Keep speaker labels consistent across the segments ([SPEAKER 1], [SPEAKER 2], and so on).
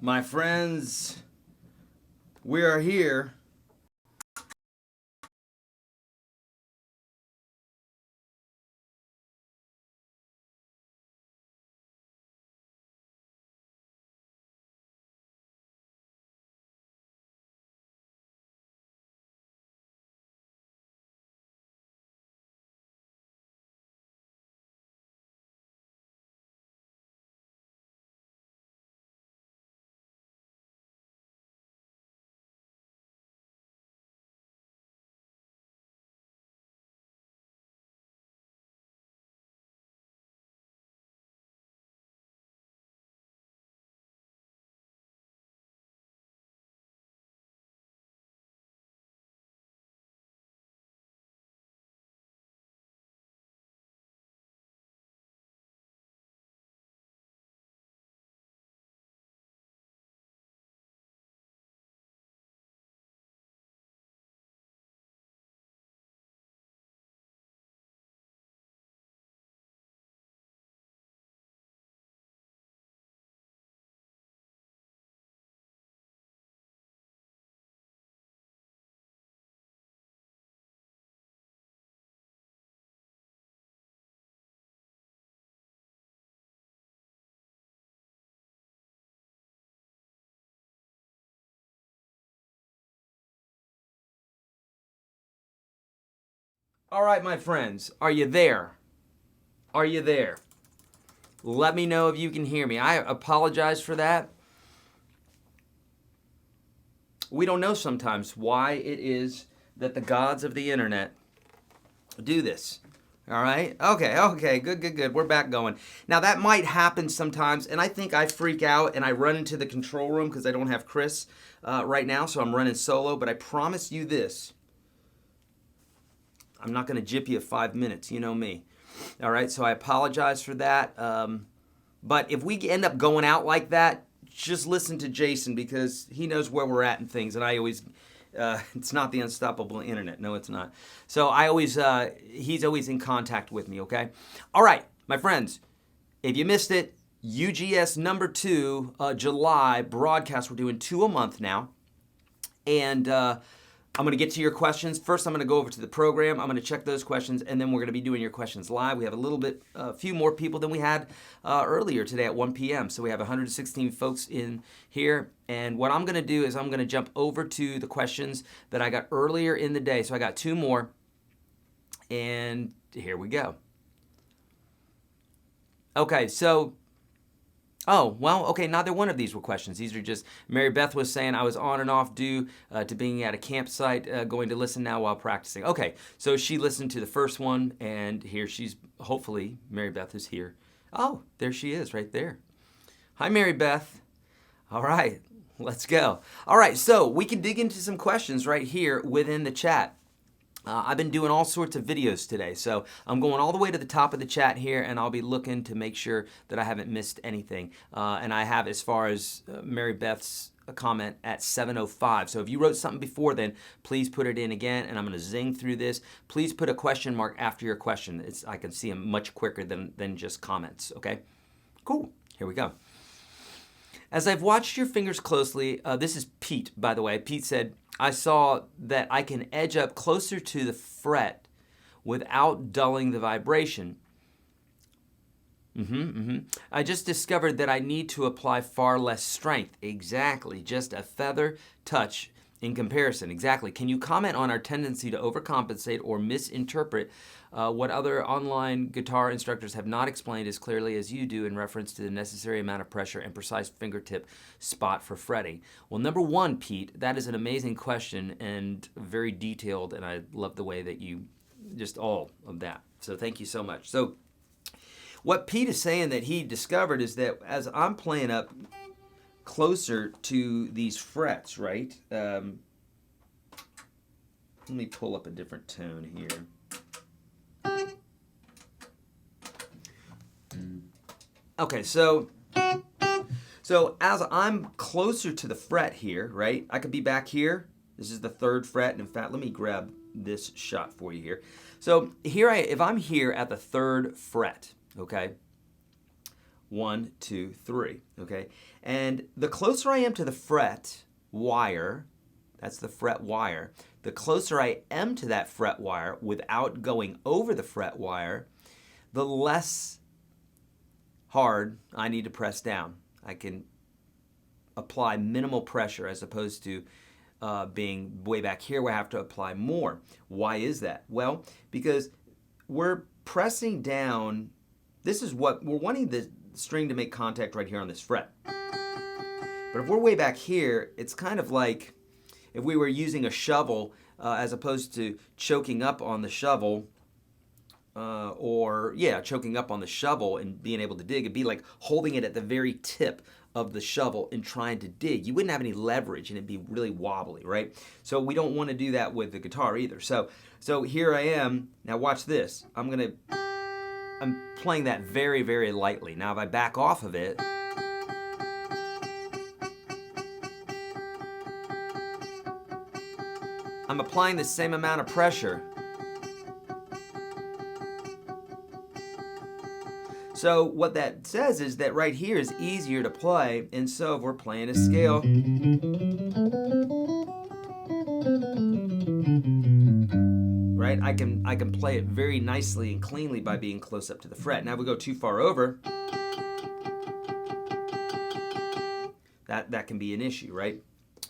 [SPEAKER 1] My friends, we are here. All right, my friends, are you there? Are you there? Let me know if you can hear me. I apologize for that. We don't know sometimes why it is that the gods of the internet do this. All right? Okay, good. We're back going. Now, that might happen sometimes, and I think I freak out and I run into the control room because I don't have Chris right now, so I'm running solo, but I promise you this. I'm not going to jip you 5 minutes. You know me. All right, so I apologize for that. But if we end up going out like that, just listen to Jason because he knows where we're at and things. And I always, it's not the unstoppable internet. No, it's not. So he's always in contact with me, okay? All right, my friends, if you missed it, UGS number 2, July broadcast. We're doing 2 a month now. And I'm going to get to your questions. First, I'm going to go over to the program. I'm going to check those questions, and then we're going to be doing your questions live. We have a few more people than we had earlier today at 1 p.m. So we have 116 folks in here. And what I'm going to do is I'm going to jump over to the questions that I got earlier in the day. So I got 2 more, and here we go. Okay, so... Oh, well, okay, neither one of these were questions. These are just, Mary Beth was saying I was on and off due to being at a campsite, going to listen now while practicing. Okay, so she listened to the first one, and here she's, hopefully, Mary Beth is here. Oh, there she is right there. Hi, Mary Beth. All right, let's go. All right, so we can dig into some questions right here within the chat. I've been doing all sorts of videos today, so I'm going all the way to the top of the chat here, and I'll be looking to make sure that I haven't missed anything. And I have, as far as Mary Beth's comment, at 7:05. So if you wrote something before then, please put it in again, and I'm going to zing through this. Please put a question mark after your question. I can see them much quicker than just comments, okay? Cool. Here we go. As I've watched your fingers closely, this is Pete, by the way. Pete said, I saw that I can edge up closer to the fret without dulling the vibration. I just discovered that I need to apply far less strength. Exactly, just a feather touch in comparison. Exactly. Can you comment on our tendency to overcompensate or misinterpret what other online guitar instructors have not explained as clearly as you do in reference to the necessary amount of pressure and precise fingertip spot for fretting? Well, number one, Pete, that is an amazing question and very detailed, and I love the way that you just all of that. So thank you so much. So what Pete is saying that he discovered is that as I'm playing up closer to these frets, right? Let me pull up a different tone here. Okay, so as I'm closer to the fret here, right? I could be back here. This is the 3rd fret, and in fact, let me grab this shot for you here. So if I'm here at the 3rd fret, okay, 1, 2, 3, okay? And the closer I am to the fret wire, that's the fret wire, the closer I am to that fret wire without going over the fret wire, the less hard I need to press down. I can apply minimal pressure as opposed to being way back here where I have to apply more. Why is that? Well, because we're pressing down. This is what we're wanting the string to make contact right here on this fret. But if we're way back here, it's kind of like if we were using a shovel as opposed to choking up on the shovel, choking up on the shovel and being able to dig. It'd be like holding it at the very tip of the shovel and trying to dig. You wouldn't have any leverage and it'd be really wobbly, right? So we don't want to do that with the guitar either. So here I am. Now watch this. I'm playing that very, very lightly. Now if I back off of it, I'm applying the same amount of pressure. So what that says is that right here is easier to play, and so if we're playing a scale, right, I can play it very nicely and cleanly by being close up to the fret. Now if we go too far over, that can be an issue, right?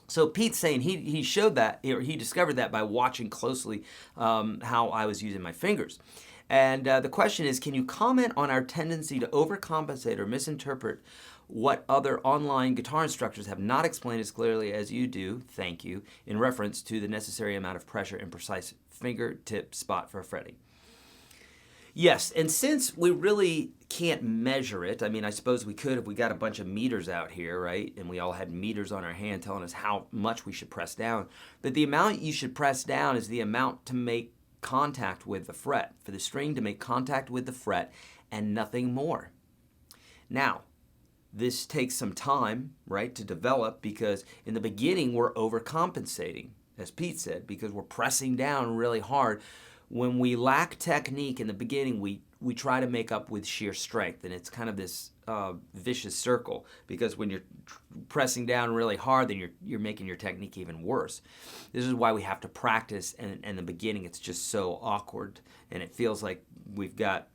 [SPEAKER 1] So Pete's saying he showed that, or he discovered that by watching closely how I was using my fingers. And the question is, can you comment on our tendency to overcompensate or misinterpret what other online guitar instructors have not explained as clearly as you do, thank you, in reference to the necessary amount of pressure and precise fingertip spot for fretting? Yes, and since we really can't measure it, I mean, I suppose we could if we got a bunch of meters out here, right? And we all had meters on our hand telling us how much we should press down. But the amount you should press down is the amount to make contact with the fret, for the string to make contact with the fret and nothing more. Now, this takes some time, right, to develop, because in the beginning we're overcompensating, as Pete said, because we're pressing down really hard. When we lack technique in the beginning, we try to make up with sheer strength, and it's kind of this vicious circle, because when you're pressing down really hard, then you're making your technique even worse. This is why we have to practice, and in the beginning it's just so awkward, and it feels like we've got,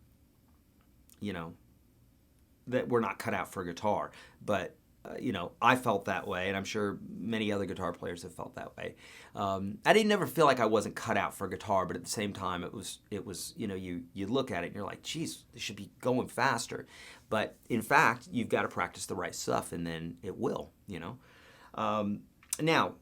[SPEAKER 1] that we're not cut out for guitar. But I felt that way, and I'm sure many other guitar players have felt that way. I didn't never feel like I wasn't cut out for guitar, but at the same time, it was you look at it and you're like, geez, this should be going faster. But in fact, you've got to practice the right stuff, and then it will. Now,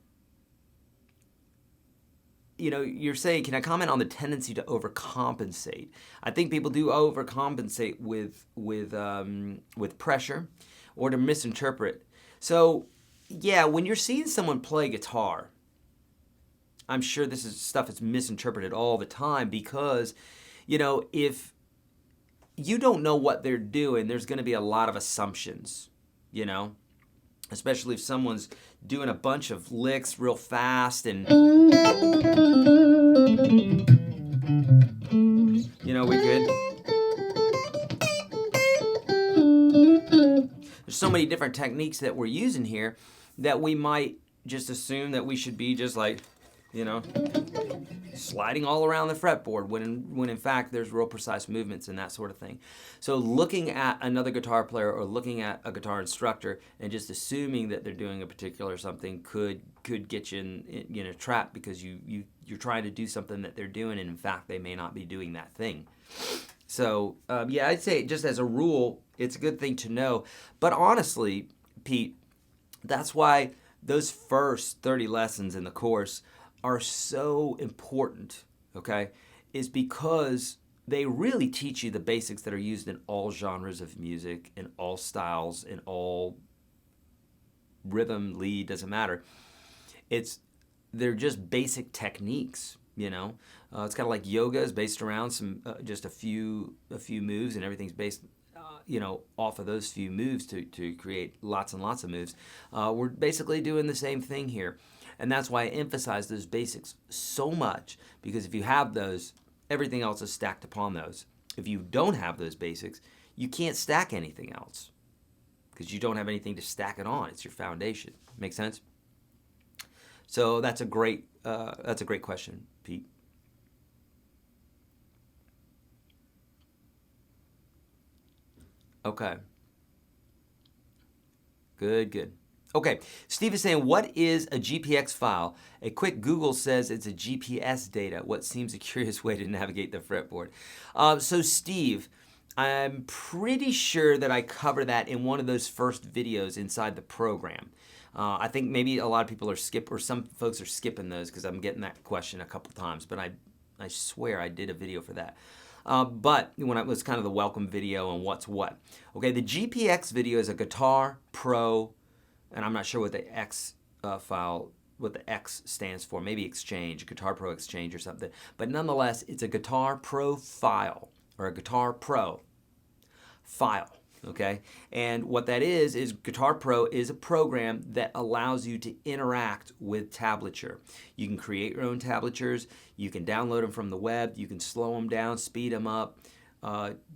[SPEAKER 1] you're saying, can I comment on the tendency to overcompensate? I think people do overcompensate with pressure, or to misinterpret. So, yeah, when you're seeing someone play guitar, I'm sure this is stuff that's misinterpreted all the time, because, if you don't know what they're doing, there's going to be a lot of assumptions, especially if someone's doing a bunch of licks real fast and, we could. There's so many different techniques that we're using here that we might just assume that we should be just like, sliding all around the fretboard when in fact there's real precise movements and that sort of thing. So looking at another guitar player or looking at a guitar instructor and just assuming that they're doing a particular something could get you in a trap, because you're trying to do something that they're doing, and in fact they may not be doing that thing. So, I'd say just as a rule, it's a good thing to know. But honestly, Pete, that's why those first 30 lessons in the course are so important, okay? Is because they really teach you the basics that are used in all genres of music, in all styles, in all rhythm, lead, doesn't matter. They're just basic techniques. It's kind of like yoga is based around some just a few moves, and everything's based off of those few moves to create lots and lots of moves. We're basically doing the same thing here, and that's why I emphasize those basics so much, because if you have those, everything else is stacked upon those. If you don't have those basics, you can't stack anything else. because you don't have anything to stack it on. It's your foundation. Make sense? So that's a great question, Pete. Okay. Good. Okay, Steve is saying, what is a GPX file? A quick Google says it's a GPS data. What seems a curious way to navigate the fretboard. So Steve, I'm pretty sure that I cover that in one of those first videos inside the program. I think maybe a lot of people or some folks are skipping those because I'm getting that question a couple times, but I swear I did a video for that. But when it was kind of the welcome video and what's what. Okay, the GPX video is a Guitar Pro, and I'm not sure what the X file, what the X stands for, maybe Exchange, Guitar Pro Exchange or something. But nonetheless, it's a Guitar Pro file, or a Guitar Pro file. Okay, and what that is Guitar Pro is a program that allows you to interact with tablature. You can create your own tablatures, you can download them from the web, you can slow them down, speed them up,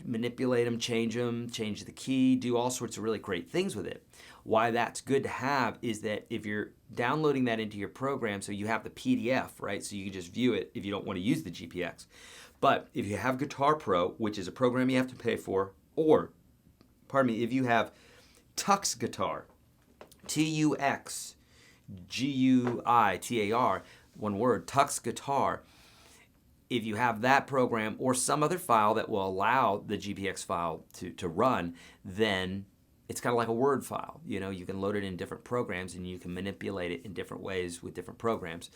[SPEAKER 1] manipulate them, change the key, do all sorts of really great things with it. Why that's good to have is that if you're downloading that into your program, so you have the PDF, right? So you can just view it if you don't want to use the GPX. But if you have Guitar Pro, which is a program you have to pay for, or if you have Tux Guitar, Tuxguitar, one word, Tux Guitar, if you have that program or some other file that will allow the GPX file to run, then it's kind of like a Word file. You know, you can load it in different programs and you can manipulate it in different ways with different programs.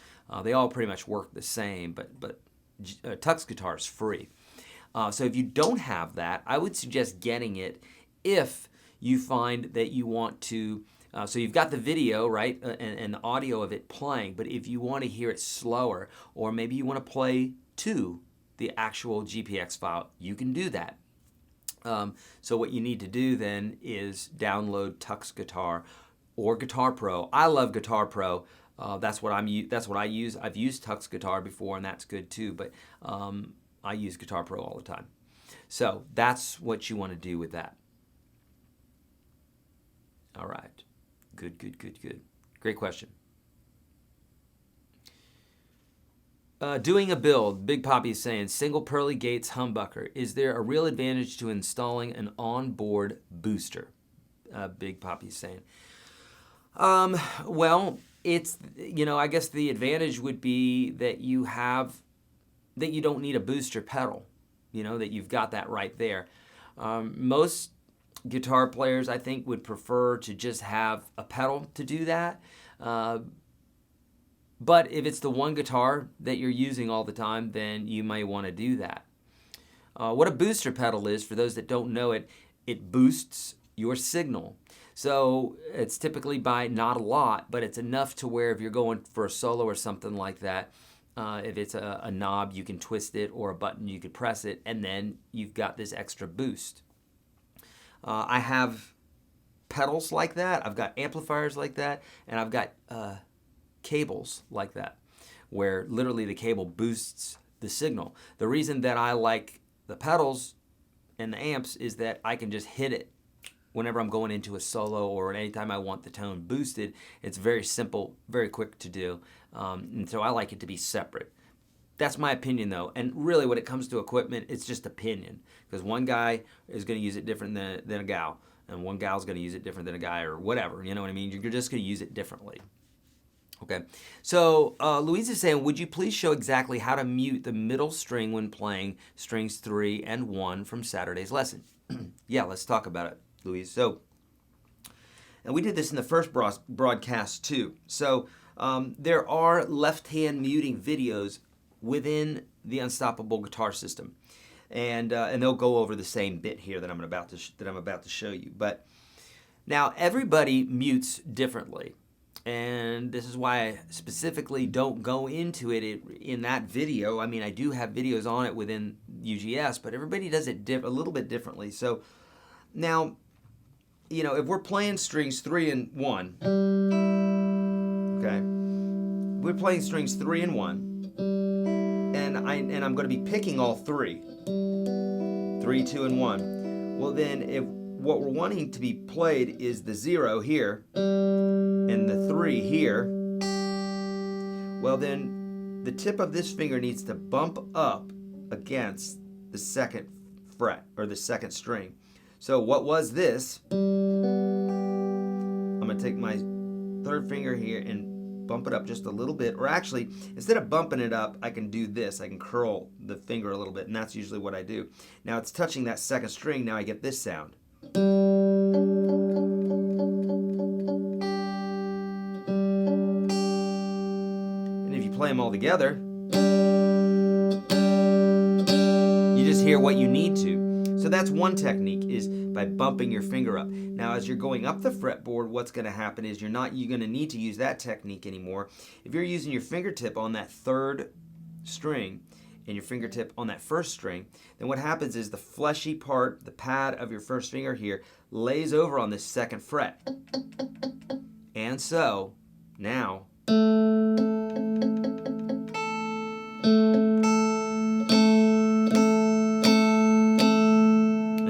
[SPEAKER 1] They all pretty much work the same, but Tux Guitar is free. So if you don't have that, I would suggest getting it if you find that you want to, so you've got the video, right, and the audio of it playing, but if you want to hear it slower, or maybe you want to play to the actual GPX file, you can do that. So what you need to do then is download Tux Guitar or Guitar Pro. I love Guitar Pro. That's what I use. I've used Tux Guitar before, and that's good too, but I use Guitar Pro all the time. So that's what you want to do with that. All right. Good. Great question. Doing a build, Big Poppy is saying, single pearly gates humbucker. Is there a real advantage to installing an onboard booster? Big Poppy is saying. Well, it's, I guess the advantage would be that you don't need a booster pedal, that you've got that right there. Most guitar players, I think, would prefer to just have a pedal to do that. But if it's the one guitar that you're using all the time, then you may want to do that. What a booster pedal is, for those that don't know it, it boosts your signal. So it's typically by not a lot, but it's enough to where if you're going for a solo or something like that, if it's a knob, you can twist it, or a button, you could press it, and then you've got this extra boost. I have pedals like that, I've got amplifiers like that, and I've got cables like that, where literally the cable boosts the signal. The reason that I like the pedals and the amps is that I can just hit it whenever I'm going into a solo, or anytime I want the tone boosted. It's very simple, very quick to do, and so I like it to be separate. That's my opinion, though. And really, when it comes to equipment, it's just opinion. Because one guy is going to use it different than a gal. And one gal's going to use it different than a guy, or whatever. You know what I mean? You're just going to use it differently. Okay. So Louise is saying, would you please show exactly how to mute the middle string when playing strings 3 and 1 from Saturday's lesson? Yeah, let's talk about it, Louise. So, and we did this in the first broadcast, too. So there are left-hand muting videos within the Unstoppable Guitar System, and they'll go over the same bit here that I'm about to show you. But now everybody mutes differently, and this is why I specifically don't go into it in that video. I mean, I do have videos on it within UGS, but everybody does it a little bit differently. So now, if we're playing strings 3 and 1, okay, we're playing strings 3 and 1. And I'm going to be picking all 3, 3, 2, and 1. Well, then what we're wanting to be played is the 0 here and the 3 here. Well, then the tip of this finger needs to bump up against the 2nd fret or the 2nd string. So what was this? I'm going to take my 3rd finger here and bump it up just a little bit, or actually, instead of bumping it up, I can do this. I can curl the finger a little bit, and that's usually what I do. Now it's touching that 2nd string. Now I get this sound. And if you play them all together, you just hear what you need to. So that's one technique, is by bumping your finger up. Now, as you're going up the fretboard, what's going to happen is you're going to need to use that technique anymore. If you're using your fingertip on that 3rd string and your fingertip on that 1st string, then what happens is the fleshy part, the pad of your 1st finger here, lays over on this 2nd fret. And so, now,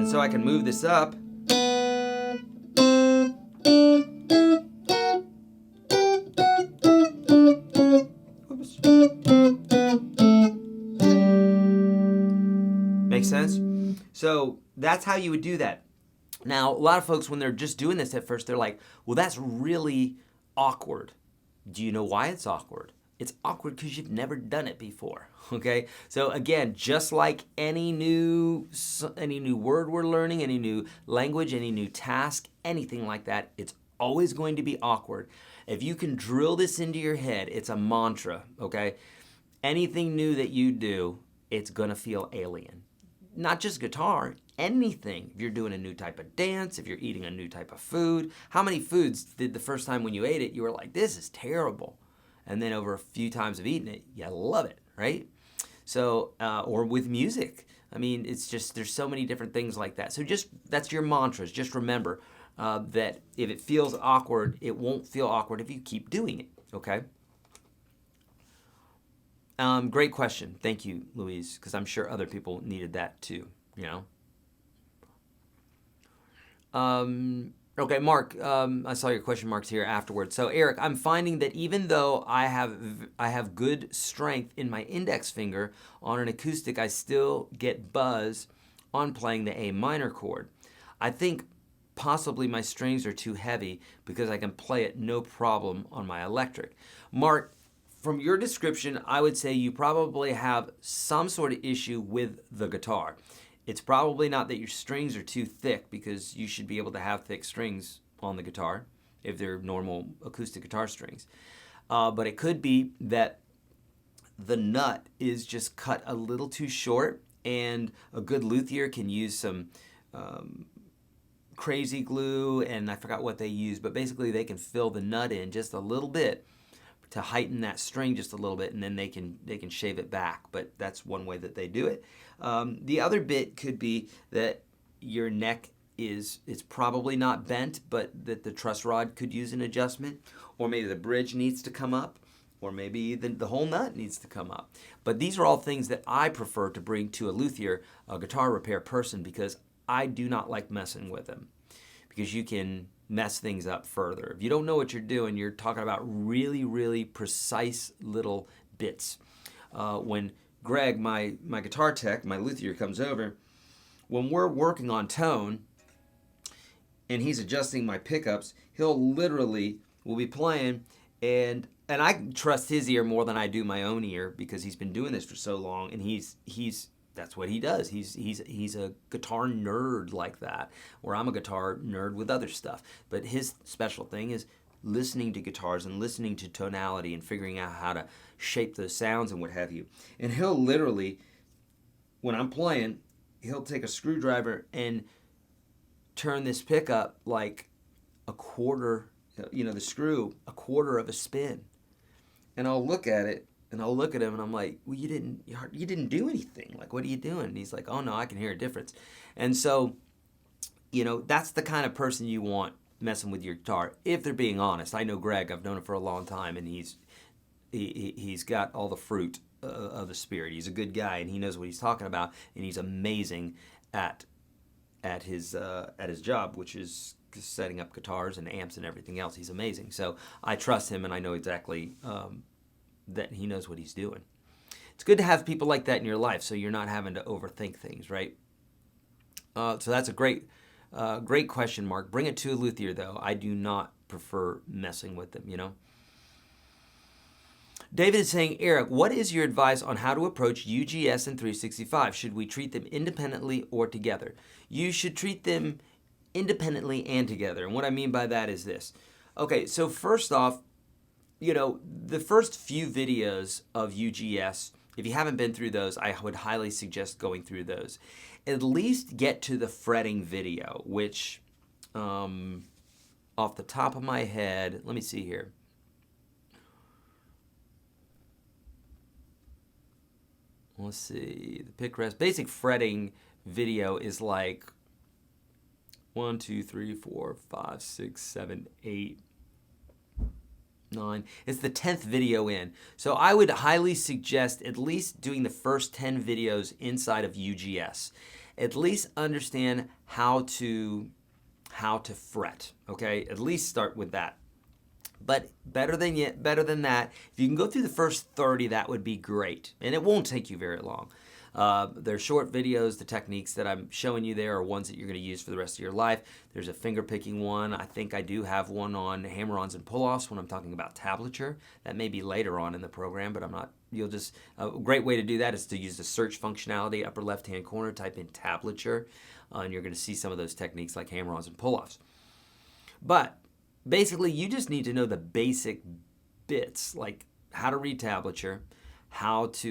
[SPEAKER 1] so I can move this up. Oops. Make sense? So that's how you would do that. Now, a lot of folks, when they're just doing this at first, they're like, well, that's really awkward. Do you know why it's awkward? It's awkward because you've never done it before, okay? So again, just like any new word we're learning, any new language, any new task, anything like that, it's always going to be awkward. If you can drill this into your head, it's a mantra, okay? Anything new that you do, it's gonna feel alien. Not just guitar, anything. If you're doing a new type of dance, if you're eating a new type of food, how many foods did the first time when you ate it, you were like, this is terrible? And then over a few times of eating it, you love it, right? So, or with music. I mean, it's just, there's so many different things like that. So just, that's your mantras. Just remember that if it feels awkward, it won't feel awkward if you keep doing it, okay? Great question. Thank you, Louise, because I'm sure other people needed that too, you know? Okay, Mark, I saw your question marks here afterwards. So Eric, I'm finding that even though I have good strength in my index finger on an acoustic, I still get buzz on playing the A minor chord. I think possibly my strings are too heavy because I can play it no problem on my electric. Mark, from your description, I would say you probably have some sort of issue with the guitar. It's probably not that your strings are too thick, because you should be able to have thick strings on the guitar if they're normal acoustic guitar strings. But it could be that the nut is just cut a little too short, and a good luthier can use some crazy glue, and I forgot what they use, but basically they can fill the nut in just a little bit to heighten that string just a little bit, and then they can shave it back. But that's one way that they do it. The other bit could be that your neck it's probably not bent, but that the truss rod could use an adjustment, or maybe the bridge needs to come up, or maybe the whole nut needs to come up. But these are all things that I prefer to bring to a luthier, a guitar repair person, because I do not like messing with them, because you can mess things up further. If you don't know what you're doing, you're talking about really, really precise little bits. When Greg, my guitar tech, my luthier, comes over, when we're working on tone and he's adjusting my pickups, we'll be playing, and I trust his ear more than I do my own ear, because he's been doing this for so long, and that's what he does. He's a guitar nerd like that, where I'm a guitar nerd with other stuff. But his special thing is listening to guitars and listening to tonality and figuring out how to shape those sounds and what have you. And he'll literally, when I'm playing, he'll take a screwdriver and turn this pickup like a quarter, the screw, a quarter of a spin. And I'll look at it, and I'll look at him, and I'm like, well, you didn't do anything. Like, what are you doing? And he's like, oh, no, I can hear a difference. And so, that's the kind of person you want messing with your guitar, if they're being honest. I know Greg. I've known him for a long time, and he's got all the fruit of the spirit. He's a good guy, and he knows what he's talking about, and he's amazing at at his job, which is setting up guitars and amps and everything else. He's amazing. So I trust him, and I know exactly that he knows what he's doing. It's good to have people like that in your life, so you're not having to overthink things, right? So that's a great question, Mark. Bring it to a luthier, though. I do not prefer messing with them, you know? David is saying, Eric, what is your advice on how to approach UGS and 365? Should we treat them independently or together? You should treat them independently and together. And what I mean by that is this. Okay, so first off, you know, the first few videos of UGS, if you haven't been through those, I would highly suggest going through those. At least get to the fretting video, which off the top of my head, let me see here. Let's see, the pick rest, basic fretting video is like 1, 2, 3, 4, 5, 6, 7, 8, 9. It's the 10th video in. So I would highly suggest at least doing the first 10 videos inside of UGS. At least understand how to fret, okay? At least start with that. But better than that, if you can go through the first 30, that would be great. And it won't take you very long. They're short videos. The techniques that I'm showing you there are ones that you're going to use for the rest of your life. There's a finger picking one. I think I do have one on hammer-ons and pull-offs when I'm talking about tablature. That may be later on in the program, but I'm not. A great way to do that is to use the search functionality, upper left-hand corner, type in tablature, and you're going to see some of those techniques like hammer-ons and pull-offs. But basically, you just need to know the basic bits, like how to read tablature,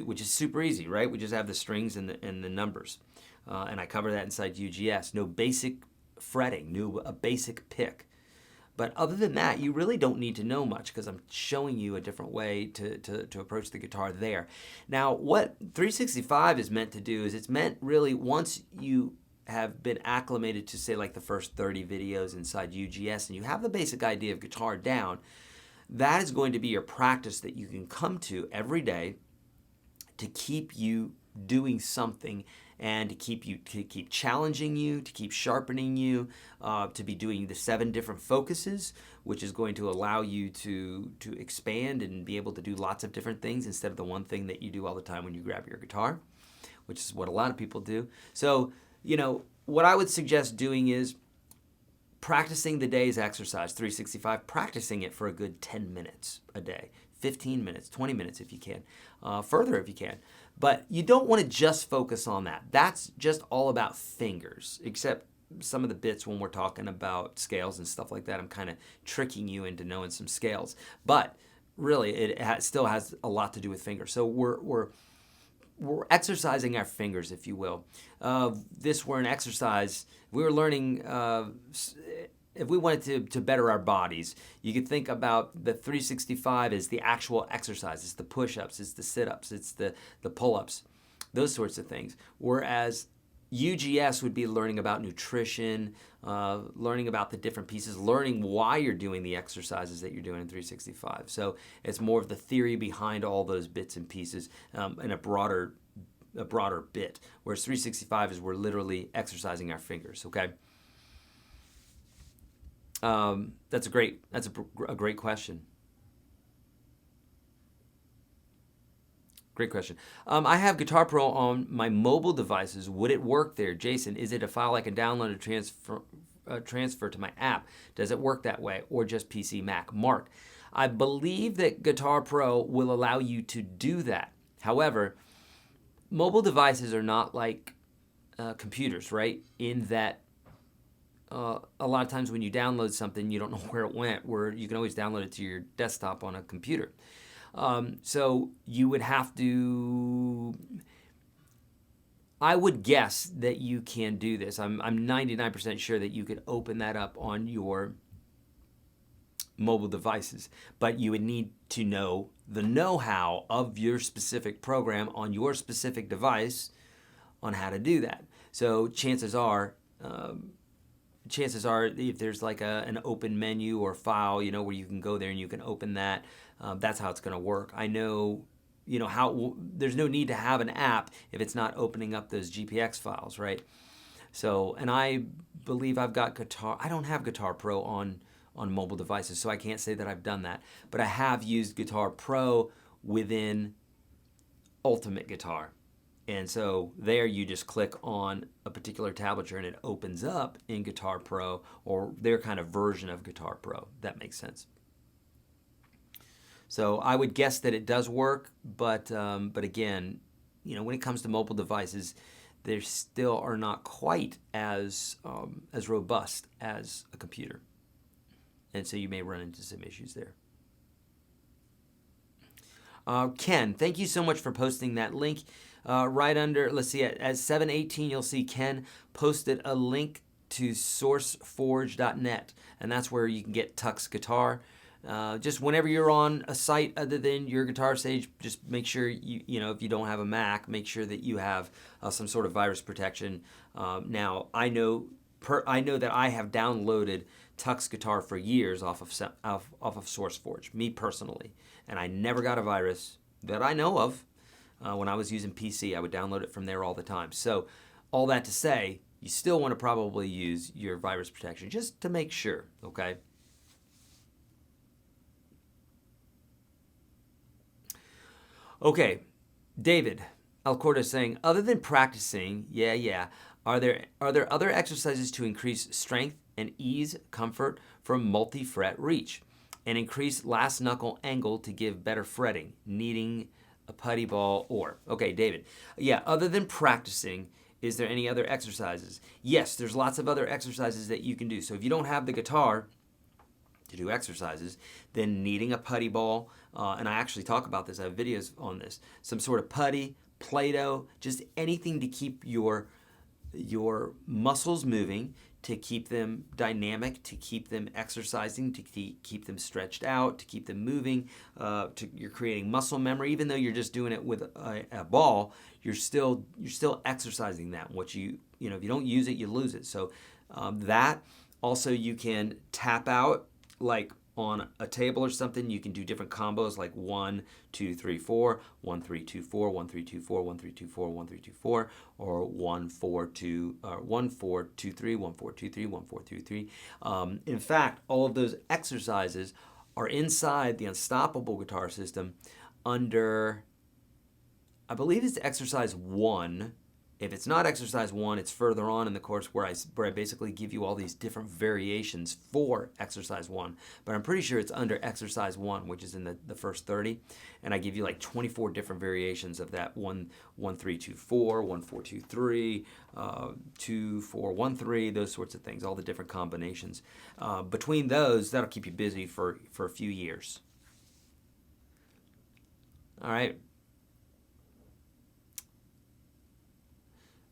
[SPEAKER 1] which is super easy, right? We just have the strings and the numbers. And I cover that inside UGS. No basic fretting, a basic pick. But other than that, you really don't need to know much because I'm showing you a different way to approach the guitar there. Now, what 365 is meant to do is it's meant really once you have been acclimated to, say, like the first 30 videos inside UGS and you have the basic idea of guitar down, that is going to be your practice that you can come to every day to keep you doing something and to keep challenging you, to keep sharpening you, to be doing the 7 different focuses, which is going to allow you to expand and be able to do lots of different things instead of the one thing that you do all the time when you grab your guitar, which is what a lot of people do. So, you know, what I would suggest doing is practicing the day's exercise, 365, practicing it for a good 10 minutes a day, 15 minutes, 20 minutes if you can, further if you can. But you don't want to just focus on that. That's just all about fingers, except some of the bits when we're talking about scales and stuff like that. I'm kind of tricking you into knowing some scales. But really, it still has a lot to do with fingers. So we're exercising our fingers, if you will. This were an exercise. We were learning, if we wanted to better our bodies, you could think about the 365 as the actual exercise. It's the push-ups, it's the sit-ups, it's the pull-ups, those sorts of things. Whereas UGS would be learning about nutrition, learning about the different pieces, learning why you're doing the exercises that you're doing in 365. So it's more of the theory behind all those bits and pieces in a broader bit. Whereas 365 is we're literally exercising our fingers. Okay. That's a great question. Great question. I have Guitar Pro on my mobile devices. Would it work there? Jason, is it a file I can download and transfer to my app? Does it work that way or just PC Mac? Mark, I believe that Guitar Pro will allow you to do that. However, mobile devices are not like computers, right? In that a lot of times when you download something, you don't know where it went, where you can always download it to your desktop on a computer. So you would have to, I would guess that you can do this. I'm 99% sure that you could open that up on your mobile devices, but you would need to know the know-how of your specific program on your specific device on how to do that. So chances are if there's like an open menu or file, you know, where you can go there and you can open that, that's how it's going to work. I know, you know, there's no need to have an app if it's not opening up those GPX files, right? So, and I believe I've got Guitar. I don't have Guitar Pro on mobile devices, so I can't say that I've done that. But I have used Guitar Pro within Ultimate Guitar. And so there you just click on a particular tablature and it opens up in Guitar Pro, or their kind of version of Guitar Pro. That makes sense. So I would guess that it does work, but again, when it comes to mobile devices, they still are not quite as robust as a computer, and so you may run into some issues there. Ken, thank you so much for posting that link. Right under, let's see, at 7:18, you'll see Ken posted a link to sourceforge.net, and that's where you can get Tux Guitar. Just whenever you're on a site other than your guitar stage, just make sure if you don't have a Mac, make sure that you have some sort of virus protection. Now, I know that I have downloaded Tux Guitar for years off of SourceForge, me personally, and I never got a virus that I know of. When I was using PC, I would download it from there all the time. So, all that to say, you still want to probably use your virus protection just to make sure, okay? Okay, David Alcorta is saying, other than practicing, are there other exercises to increase strength and ease comfort from multi-fret reach and increase last knuckle angle to give better fretting, needing a putty ball or? Okay, David. Yeah, other than practicing, is there any other exercises? Yes, there's lots of other exercises that you can do. So if you don't have the guitar to do exercises, then needing a putty ball, and I actually talk about this, I have videos on this, some sort of putty, Play-Doh, just anything to keep your muscles moving, to keep them dynamic, to keep them exercising, to keep them stretched out, to keep them moving. You're creating muscle memory, even though you're just doing it with a ball. You're still exercising that. If you don't use it, you lose it. So that also, you can tap out like on a table or something. You can do different combos like 1, 2, 3, 4, 1, 3, 2, 4, 1, 3, 2, 4, 1, 3, 2, 4, 1, 3, 2, 4, or 1, 4, 2, 1, 4, 2, 3, 1, 4, 2, 3, 1, 4, 2, 3. In fact, all of those exercises are inside the Unstoppable Guitar System under, I believe it's exercise 1. If it's not exercise 1, it's further on in the course where I basically give you all these different variations for exercise 1. But I'm pretty sure it's under exercise 1, which is in the first 30. And I give you like 24 different variations of that 1, 1, 3, 2, 4, 1, 4, 2, 3, 2, 4, 1, 3, those sorts of things, all the different combinations. Between those, that'll keep you busy for a few years. All right.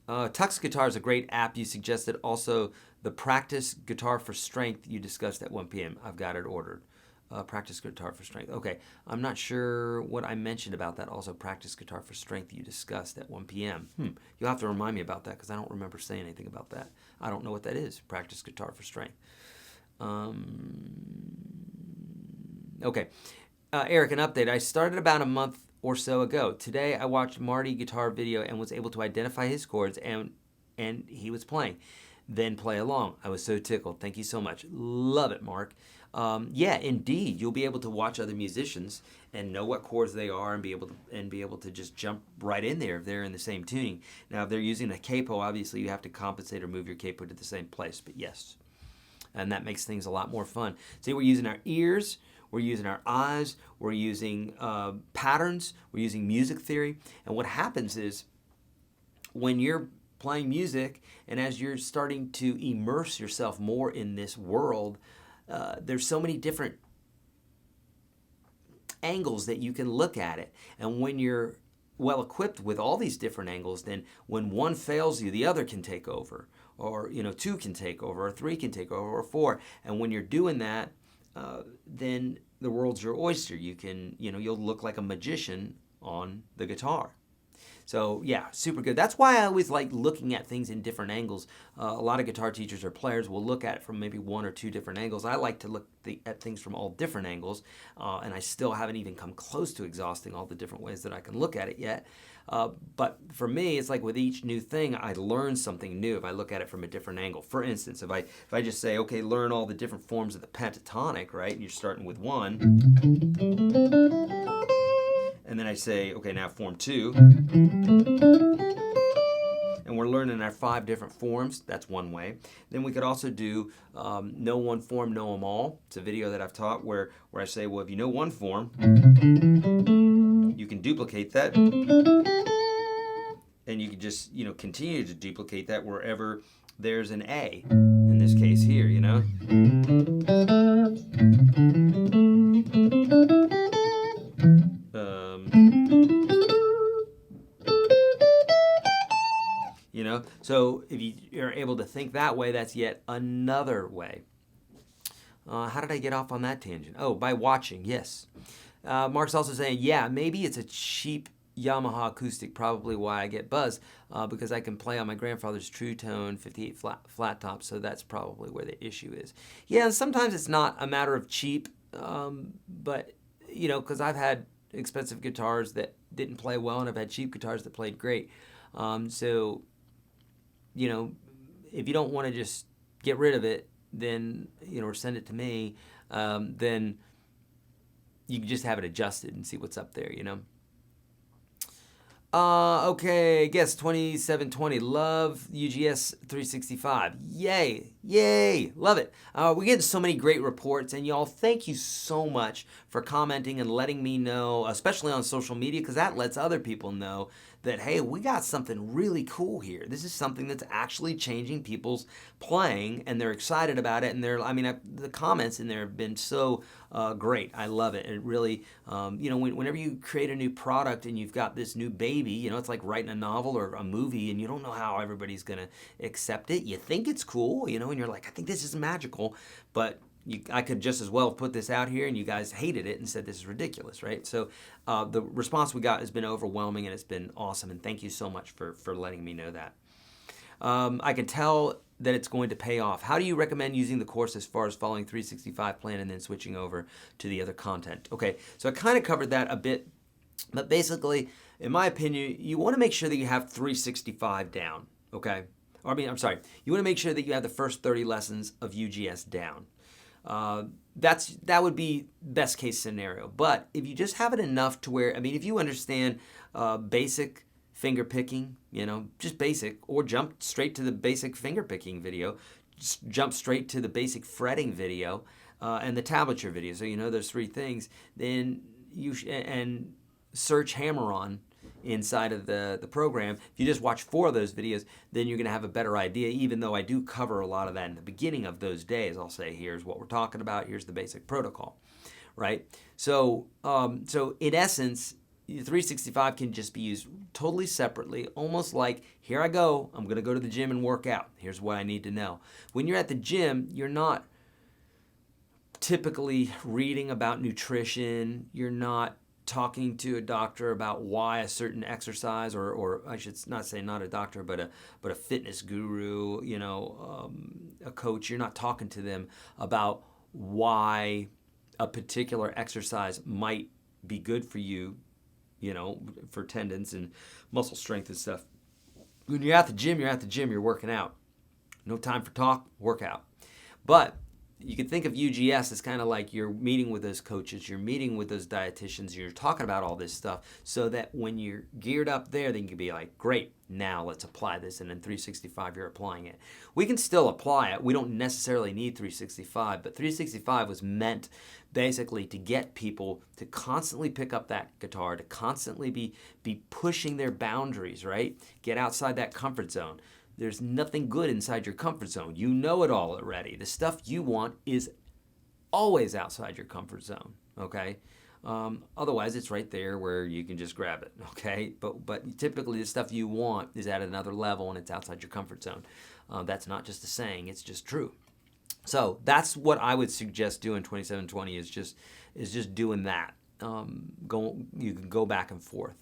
[SPEAKER 1] Tux Guitar is a great app you suggested. Also, the Practice Guitar for Strength you discussed at 1 p.m. I've got it ordered. Practice Guitar for Strength. Okay, I'm not sure what I mentioned about that. Also, Practice Guitar for Strength you discussed at 1 p.m. You'll have to remind me about that because I don't remember saying anything about that. I don't know what that is, Practice Guitar for Strength. Okay. Eric, an update. I started about a month or so ago. Today I watched Marty guitar video and was able to identify his chords and he was playing. Then play along. I was so tickled. Thank you so much. Love it, Mark. Yeah, indeed. You'll be able to watch other musicians and know what chords they are and be able to just jump right in there if they're in the same tuning. Now, if they're using a capo, obviously you have to compensate or move your capo to the same place. But yes, and that makes things a lot more fun. See, we're using our ears. We're using our eyes, we're using patterns, we're using music theory. And what happens is when you're playing music and as you're starting to immerse yourself more in this world, there's so many different angles that you can look at it. And when you're well equipped with all these different angles, then when one fails you, the other can take over. Or 2 can take over, or 3 can take over, or 4. And when you're doing that, then the world's your oyster. You can, you'll look like a magician on the guitar. So yeah, super good. That's why I always like looking at things in different angles. A lot of guitar teachers or players will look at it from maybe one or two different angles. I like to look at things from all different angles, and I still haven't even come close to exhausting all the different ways that I can look at it yet. But for me, it's like with each new thing, I learn something new if I look at it from a different angle. For instance, if I just say, okay, learn all the different forms of the pentatonic, right? And you're starting with one. And then I say, okay, now form 2. And we're learning our 5 different forms. That's one way. Then we could also do know one form, know them all. It's a video that I've taught where I say, well, if you know one form, you can duplicate that. And you can just, continue to duplicate that wherever there's an A. In this case here, So if you're able to think that way, that's yet another way. How did I get off on that tangent? Oh, by watching, yes. Mark's also saying, yeah, maybe it's a cheap Yamaha acoustic, probably why I get buzz, because I can play on my grandfather's True Tone 58 flat top, so that's probably where the issue is. Yeah, and sometimes it's not a matter of cheap, but, because I've had expensive guitars that didn't play well, and I've had cheap guitars that played great. So, if you don't want to just get rid of it, then, or send it to me, then you can just have it adjusted and see what's up there, Okay, guess 2720. Love UGS 365. Yay, love it. We're getting so many great reports, and y'all, thank you so much for commenting and letting me know, especially on social media, because that lets other people know that, hey, we got something really cool here. This is something that's actually changing people's playing, and they're excited about it. And the comments in there have been so great. I love it. It really, whenever you create a new product and you've got this new baby, it's like writing a novel or a movie, and you don't know how everybody's gonna accept it. You think it's cool, and you're like, I think this is magical, but I could just as well have put this out here and you guys hated it and said this is ridiculous, right? So the response we got has been overwhelming, and it's been awesome, and thank you so much for letting me know that. I can tell that it's going to pay off. How do you recommend using the course as far as following 365 plan and then switching over to the other content? Okay, so I kind of covered that a bit, but basically, in my opinion, you want to make sure that you have 365 down, okay? You want to make sure that you have the first 30 lessons of UGS down. That would be best case scenario. But if you just have it enough to where, if you understand basic finger picking, just basic, or jump straight to the basic finger picking video, just jump straight to the basic fretting video, and the tablature video. So those 3 things. Then and search hammer-on inside of the program. If you just watch 4 of those videos, then you're going to have a better idea, even though I do cover a lot of that in the beginning of those days. I'll say, here's what we're talking about, here's the basic protocol, right? So in essence, 365 can just be used totally separately, almost like, here I go, I'm going to go to the gym and work out. Here's what I need to know. When you're at the gym, you're not typically reading about nutrition, you're not talking to a doctor about why a certain exercise, or I should not say not a doctor, but a fitness guru, a coach. You're not talking to them about why a particular exercise might be good for you, for tendons and muscle strength and stuff. When you're at the gym, you're working out. No time for talk, workout. But you can think of UGS as kind of like you're meeting with those coaches, you're meeting with those dietitians, you're talking about all this stuff, so that when you're geared up there, then you can be like, great, now let's apply this, and in 365 you're applying it. We can still apply it. We don't necessarily need 365, but 365 was meant basically to get people to constantly pick up that guitar, to constantly be pushing their boundaries, right? Get outside that comfort zone. There's nothing good inside your comfort zone. You know it all already. The stuff you want is always outside your comfort zone, okay? Otherwise, it's right there where you can just grab it, okay? But typically, the stuff you want is at another level, and it's outside your comfort zone. That's not just a saying; it's just true. So that's what I would suggest doing. 2720 is just doing that. you can go back and forth.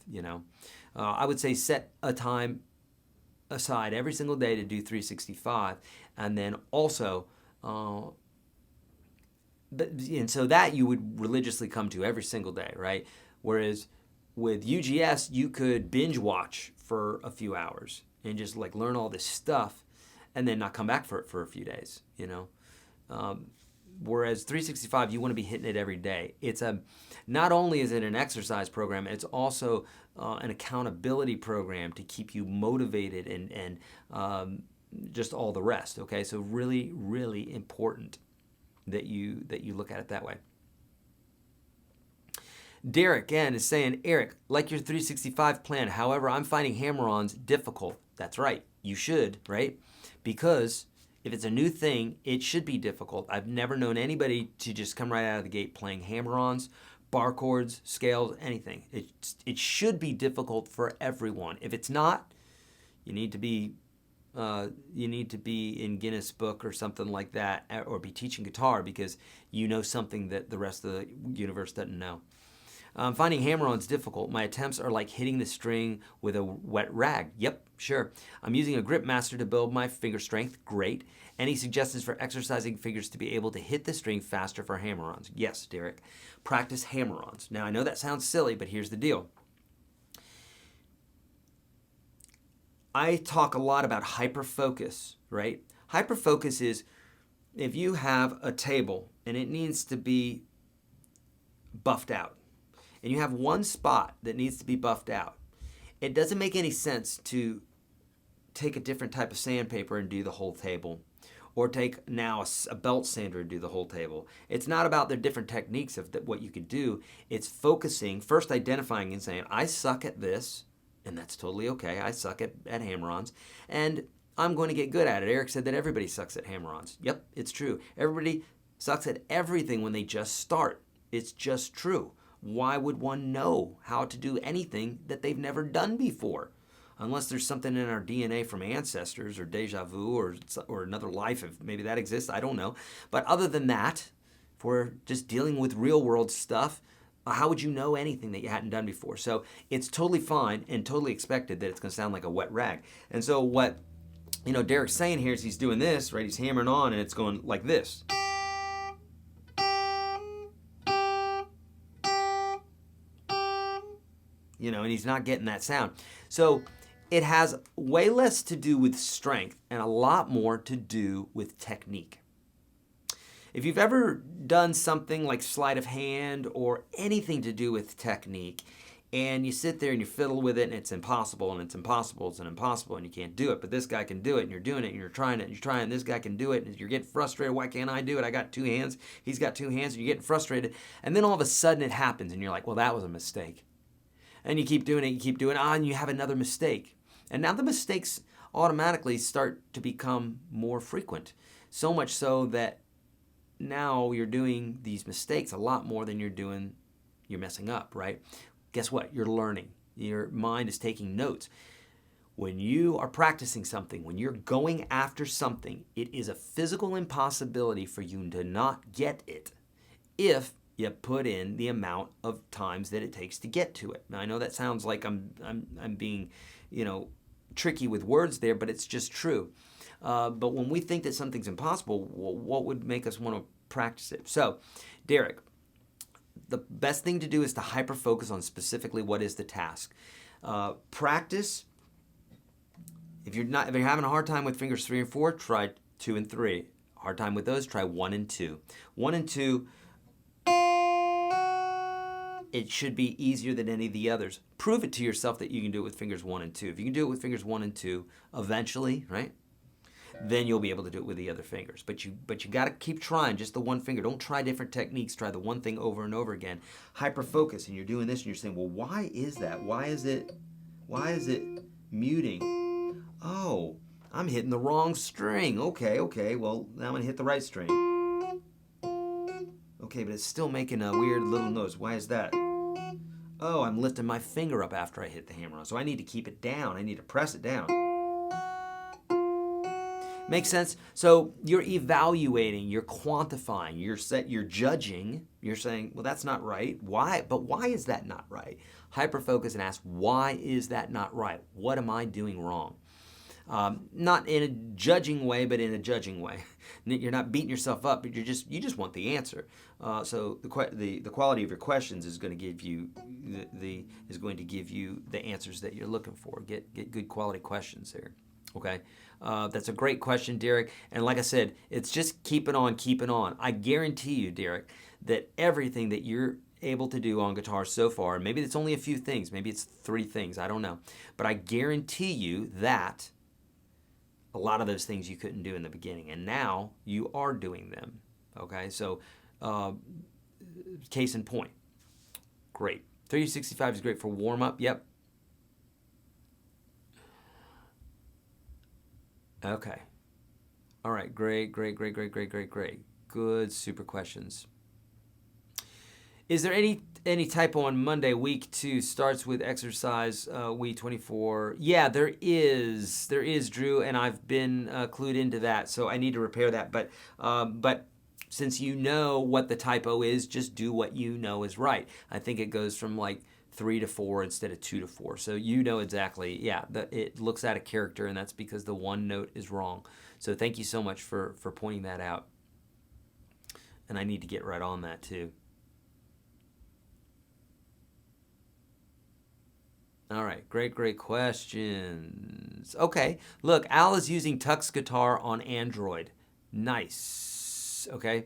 [SPEAKER 1] I would say set a time aside every single day to do 365, and then also, and so that you would religiously come to every single day, right? Whereas with UGS, you could binge watch for a few hours and just like learn all this stuff, and then not come back for it for a few days. Whereas 365, you want to be hitting it every day. Not only is it an exercise program, it's also an accountability program to keep you motivated and just all the rest. Okay, so really, really important that you look at it that way. Derek again is saying, Eric, like your 365 plan. However, I'm finding hammer-ons difficult. That's right. You should, right? Because if it's a new thing, it should be difficult. I've never known anybody to just come right out of the gate playing hammer-ons, bar chords, scales, anything. It should be difficult for everyone. If it's not, you need to be in Guinness Book or something like that, or be teaching guitar because you know something that the rest of the universe doesn't know. Finding hammer-ons difficult. My attempts are like hitting the string with a wet rag. Yep, sure. I'm using a grip master to build my finger strength. Great. Any suggestions for exercising fingers to be able to hit the string faster for hammer-ons? Yes, Derek. Practice hammer-ons. Now, I know that sounds silly, but here's the deal. I talk a lot about hyperfocus, right? Hyperfocus is if you have a table and it needs to be buffed out, and you have one spot that needs to be buffed out, it doesn't make any sense to take a different type of sandpaper and do the whole table, or take now a belt sander and do the whole table. It's not about the different techniques of what you could do. It's focusing, first identifying and saying, I suck at this, and that's totally okay. I suck at hammer-ons, and I'm going to get good at it. Eric said that everybody sucks at hammer-ons. Yep, it's true. Everybody sucks at everything when they just start. It's just true. Why would one know how to do anything that they've never done before? Unless there's something in our DNA from ancestors or deja vu or another life, if maybe that exists, I don't know. But other than that, if we're just dealing with real world stuff, how would you know anything that you hadn't done before? So it's totally fine and totally expected that it's going to sound like a wet rag. And so what Derek's saying here is he's doing this, right? He's hammering on and it's going like this. And he's not getting that sound. So it has way less to do with strength and a lot more to do with technique. If you've ever done something like sleight of hand or anything to do with technique, and you sit there and you fiddle with it and it's impossible and it's impossible, it's an impossible and you can't do it, but this guy can do it and you're doing it and you're trying it and you're trying and this guy can do it and you're getting frustrated, why can't I do it? I got two hands, he's got two hands, and you're getting frustrated, and then all of a sudden it happens and you're like, well, that was a mistake. And you keep doing it, and you have another mistake. And now the mistakes automatically start to become more frequent. So much so that now you're doing these mistakes a lot more than you're messing up, right? Guess what? You're learning. Your mind is taking notes. When you are practicing something, when you're going after something, it is a physical impossibility for you to not get it if you put in the amount of times that it takes to get to it. Now, I know that sounds like I'm being, tricky with words there, but it's just true. But when we think that something's impossible, what would make us want to practice it? So, Derek, the best thing to do is to hyper-focus on specifically what is the task. Practice. If you're having a hard time with fingers 3 and 4, try 2 and 3. Hard time with those, try 1 and 2. 1 and 2. It should be easier than any of the others. Prove it to yourself that you can do it with fingers 1 and 2. If you can do it with fingers 1 and 2, eventually, right? Then you'll be able to do it with the other fingers. But you got to keep trying just the one finger. Don't try different techniques. Try the one thing over and over again. Hyper focus, and you're doing this, and you're saying, well, why is that? Why is it muting? Oh, I'm hitting the wrong string. Okay. Well, now I'm gonna hit the right string. Okay, but it's still making a weird little noise. Why is that? Oh, I'm lifting my finger up after I hit the hammer on. So I need to keep it down. I need to press it down. Makes sense? So you're evaluating, you're quantifying, you're judging, you're saying, well, that's not right. Why? But why is that not right? Hyperfocus and ask, why is that not right? What am I doing wrong? Not in a judging way, but in a judging way. You're not beating yourself up, but you just want the answer. So the quality of your questions is going to give you the answers that you're looking for. Get good quality questions there. Okay, that's a great question, Derek. And like I said, it's just keeping on. I guarantee you, Derek, that everything that you're able to do on guitar so far, and maybe it's only a few things, maybe it's 3 things, I don't know, but I guarantee you that a lot of those things you couldn't do in the beginning, and now you are doing them. Okay, so case in point. Great. 365 is great for warm-up. Yep. Okay. All right. Great. Good, super questions. Is there any typo on Monday? Week 2 starts with exercise week 24. Yeah, there is, Drew, and I've been clued into that, so I need to repair that. But since you know what the typo is, just do what you know is right. I think it goes from like 3 to 4 instead of 2 to 4. So you know exactly. Yeah, it looks out of character, and that's because the one note is wrong. So thank you so much for pointing that out. And I need to get right on that too. All right, great questions. Okay, look, Al is using Tux Guitar on Android. Nice, okay.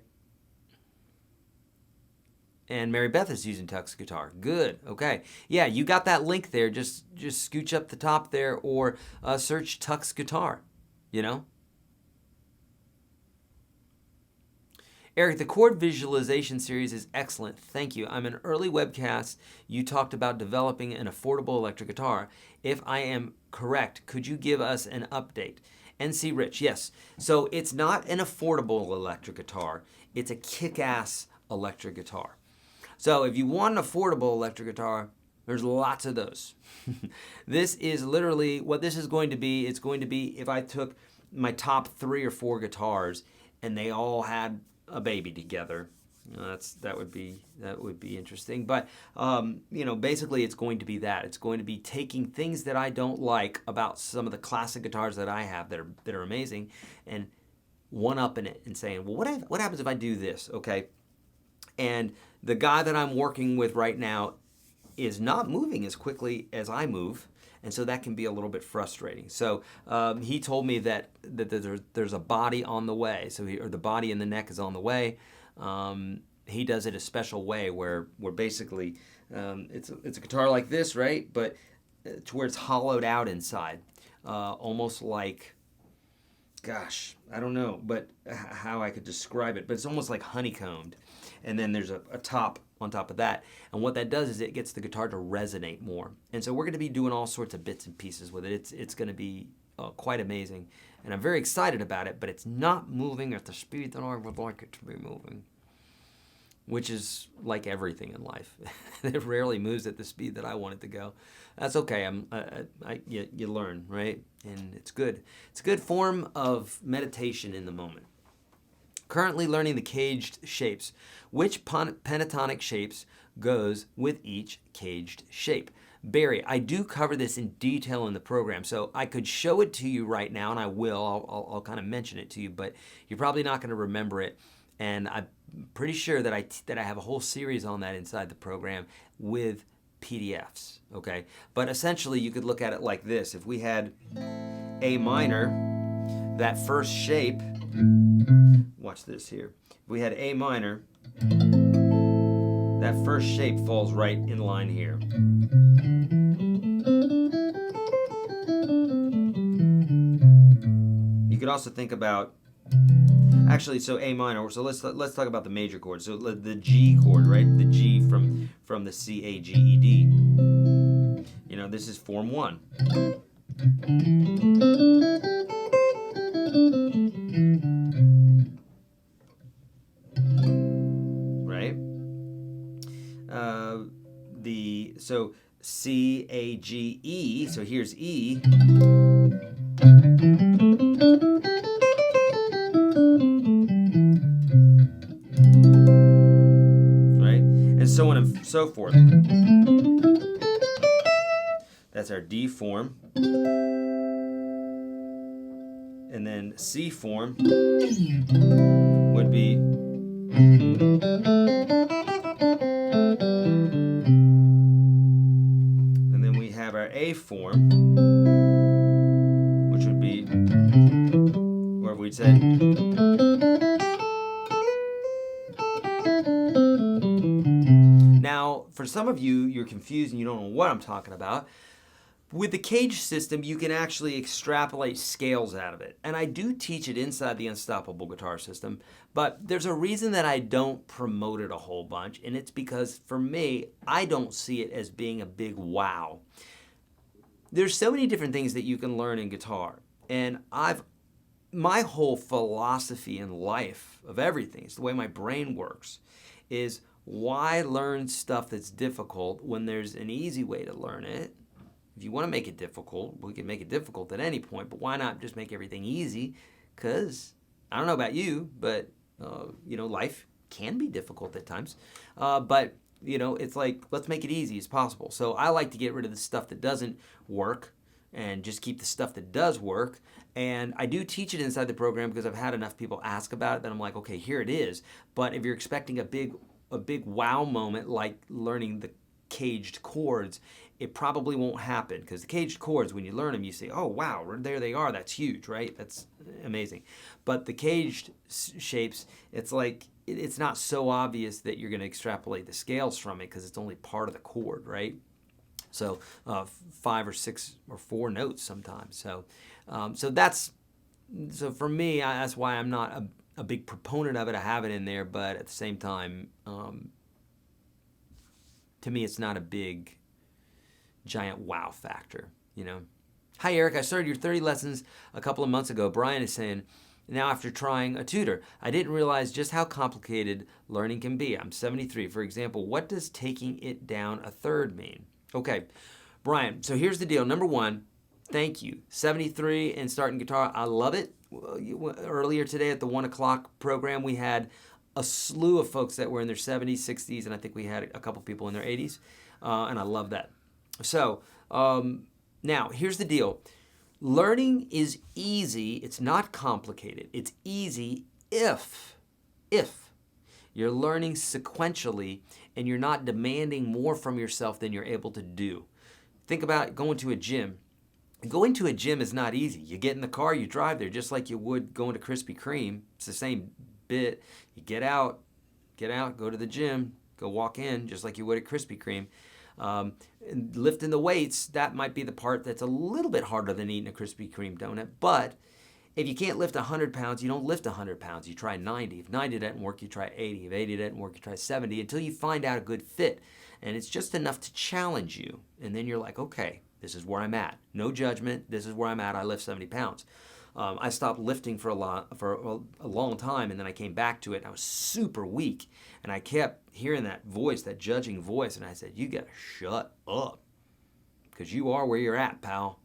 [SPEAKER 1] And Mary Beth is using Tux Guitar. Good, okay. Yeah, you got that link there. Just scooch up the top there or search Tux Guitar, you know. Eric, the chord visualization series is excellent. Thank you. I'm an early webcast. You talked about developing an affordable electric guitar. If I am correct, could you give us an update? NC Rich, yes. So it's not an affordable electric guitar. It's a kick-ass electric guitar. So if you want an affordable electric guitar, there's lots of those. This is literally what this is going to be. It's going to be if I took my top 3 or 4 guitars and they all had a baby together. That would be interesting. But basically, it's going to be that. It's going to be taking things that I don't like about some of the classic guitars that I have that are amazing, and one-upping it and saying, well, what happens if I do this? Okay, and the guy that I'm working with right now is not moving as quickly as I move. And so that can be a little bit frustrating. So he told me that there's a body on the way. So the body and the neck is on the way. He does it a special way where basically it's a guitar like this, right? But to where it's hollowed out inside, almost like, gosh, I don't know, but how I could describe it. But it's almost like honeycombed, and then there's a top on top of that. And what that does is it gets the guitar to resonate more. And so we're going to be doing all sorts of bits and pieces with it. It's going to be quite amazing. And I'm very excited about it, but it's not moving at the speed that I would like it to be moving, which is like everything in life. It rarely moves at the speed that I want it to go. That's okay. You learn, right? And it's good. It's a good form of meditation in the moment. Currently learning the caged shapes. Which pentatonic shapes goes with each caged shape? Barry, I do cover this in detail in the program, so I could show it to you right now, and I will. I'll kind of mention it to you, but you're probably not going to remember it. And I'm pretty sure that I have a whole series on that inside the program with PDFs, okay? But essentially, you could look at it like this. If we had A minor, that first shape, watch this here. If we had A minor, that first shape falls right in line here. You could also think about, actually, so A minor, so let's talk about the major chords. So the G chord, right? The G from the C, A, G, E, D. You know, this is form 1. Right? So C, A, G, E, so here's E. so forth. That's our D form. And then C form would be and then we have our A form, which would be where we'd say now for some of you, you're confused and you don't know what I'm talking about. With the cage system, you can actually extrapolate scales out of it. And I do teach it inside the Unstoppable Guitar System, but there's a reason that I don't promote it a whole bunch, and it's because for me, I don't see it as being a big wow. There's so many different things that you can learn in guitar, and my whole philosophy in life of everything, it's the way my brain works, is why learn stuff that's difficult when there's an easy way to learn it? If you want to make it difficult, we can make it difficult at any point, but why not just make everything easy? Because I don't know about you, but life can be difficult at times. But it's like, let's make it easy as possible. So I like to get rid of the stuff that doesn't work and just keep the stuff that does work. And I do teach it inside the program because I've had enough people ask about it that I'm like, okay, here it is. But if you're expecting a big wow moment like learning the caged chords, it probably won't happen, because the caged chords, when you learn them, you say, oh wow, there they are, that's huge, right? That's amazing. But the caged shapes, it's like, it's not so obvious that you're going to extrapolate the scales from it because it's only part of the chord, right? So 5 or 6 or 4 notes sometimes. So for me, that's why I'm not a big proponent of it. I have it in there, but at the same time, to me, it's not a big, giant wow factor, Hi, Eric. I started your 30 lessons a couple of months ago. Brian is saying, now after trying a tutor, I didn't realize just how complicated learning can be. I'm 73. For example, what does taking it down a third mean? Okay, Brian, so here's the deal. Number one, thank you. 73 and starting guitar, I love it. Earlier today at the 1 o'clock program, we had a slew of folks that were in their 70s, 60s, and I think we had a couple people in their 80s, and I love that. So now here's the deal. Learning is easy. It's not complicated. It's easy if you're learning sequentially and you're not demanding more from yourself than you're able to do. Think about going to a gym. Going to a gym is not easy. You get in the car, you drive there, just like you would going to Krispy Kreme. It's the same bit. You get out, go to the gym, go walk in, just like you would at Krispy Kreme. Lifting the weights, that might be the part that's a little bit harder than eating a Krispy Kreme donut. But if you can't lift 100 pounds, you don't lift 100 pounds. You try 90. If 90 doesn't work, you try 80. If 80 doesn't work, you try 70 until you find out a good fit. And it's just enough to challenge you. And then you're like, okay, this is where I'm at. No judgment. This is where I'm at. I lift 70 pounds. I stopped lifting for a long time, and then I came back to it, and I was super weak. And I kept hearing that voice, that judging voice, and I said, you got to shut up, because you are where you're at, pal.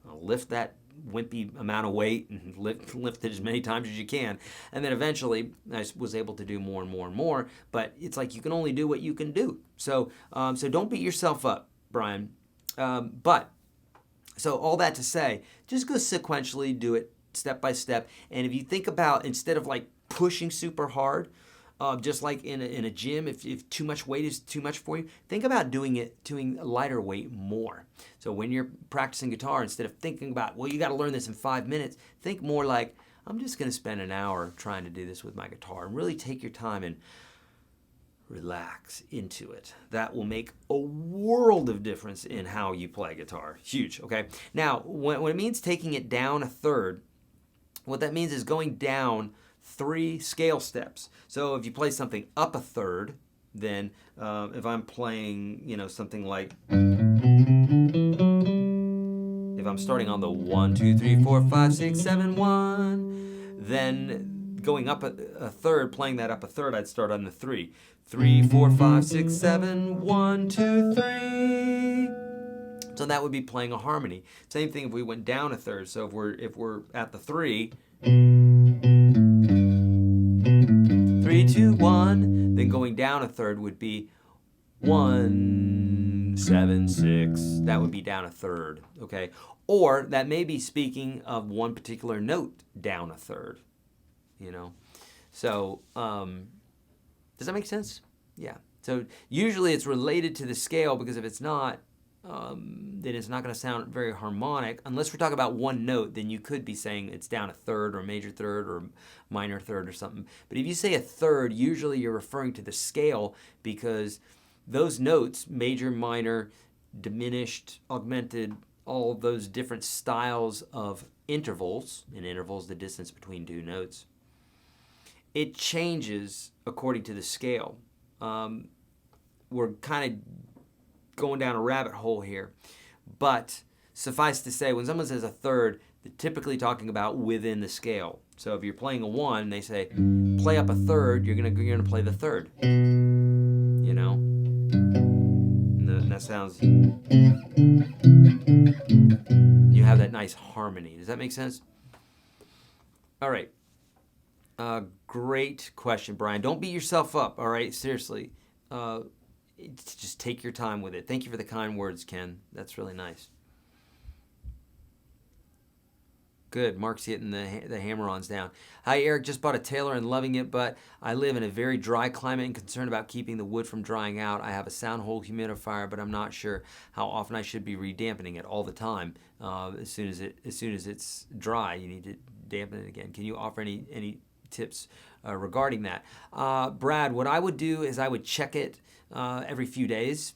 [SPEAKER 1] I'll lift that wimpy amount of weight and lift it as many times as you can. And then eventually I was able to do more and more and more, but it's like you can only do what you can do. So don't beat yourself up, Brian. So all that to say, just go sequentially, do it step by step. And if you think about, instead of like pushing super hard, just like in a gym, if too much weight is too much for you, think about doing lighter weight more. So when you're practicing guitar, instead of thinking about, well, you got to learn this in 5 minutes, think more like, I'm just going to spend an hour trying to do this with my guitar, and really take your time and relax into it. That will make a world of difference in how you play guitar. Huge, okay? Now, when it means taking it down a third, what that means is going down 3 scale steps. So if you play something up a third, then if I'm playing, something like, if I'm starting on the 1, 2, 3, 4, 5, 6, 7, 1, then going up a third, playing that up a third, I'd start on the 3. 3, 4, 5, 6, 7, 1, 2, 3. So that would be playing a harmony. Same thing if we went down a third. So if we're at the 3, 3, 2, 1, then going down a third would be 1, 7, 6. That would be down a third, okay? Or that may be speaking of one particular note down a third, you know? So, does that make sense? Yeah. So usually it's related to the scale, because if it's not, then it's not going to sound very harmonic. Unless we're talking about one note, then you could be saying it's down a third or a major third or minor third or something. But if you say a third, usually you're referring to the scale, because those notes, major, minor, diminished, augmented, all of those different styles of intervals, and intervals the distance between two notes, it changes according to the scale. We're kind of going down a rabbit hole here, but suffice to say, when someone says a third, they're typically talking about within the scale. So if you're playing a 1, they say play up a third, you're gonna play the third. You know, and that sounds. You have that nice harmony. Does that make sense? All right. Great question, Brian. Don't beat yourself up. All right, seriously. Just take your time with it. Thank you for the kind words, Ken. That's really nice. Good. Mark's hitting the hammer-ons down. Hi, Eric. Just bought a Taylor and loving it, but I live in a very dry climate and concerned about keeping the wood from drying out. I have a sound hole humidifier, but I'm not sure how often I should be redampening it. All the time. As soon as it's dry, you need to dampen it again. Can you offer any tips regarding that? Brad, what I would do is I would check it every few days,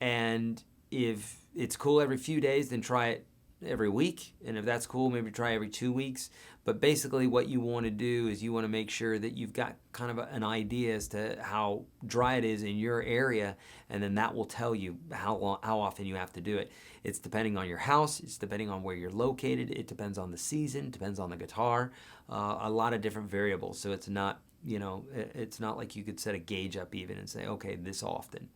[SPEAKER 1] and if it's cool every few days, then try it every week, and if that's cool, maybe try every 2 weeks. But basically what you want to do is you want to make sure that you've got kind of an idea as to how dry it is in your area, and then that will tell you how often you have to do it. It's depending on your house, it's depending on where you're located, it depends on the season, depends on the guitar, a lot of different variables. So it's not, it's not like you could set a gauge up even and say, okay, this often.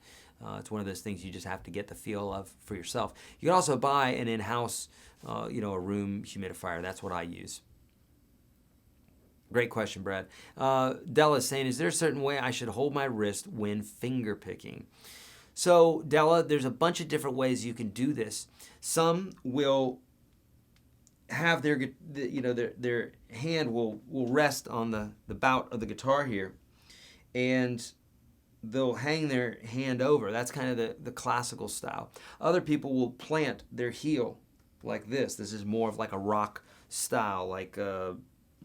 [SPEAKER 1] It's one of those things you just have to get the feel of for yourself. You can also buy an in-house, a room humidifier. That's what I use. Great question, Brad. Della is saying, is there a certain way I should hold my wrist when finger picking? So, Della, there's a bunch of different ways you can do this. Some will have their hand will rest on the bout of the guitar here, and they'll hang their hand over. That's kind of the classical style. Other people will plant their heel like this. This is more of like a rock style, like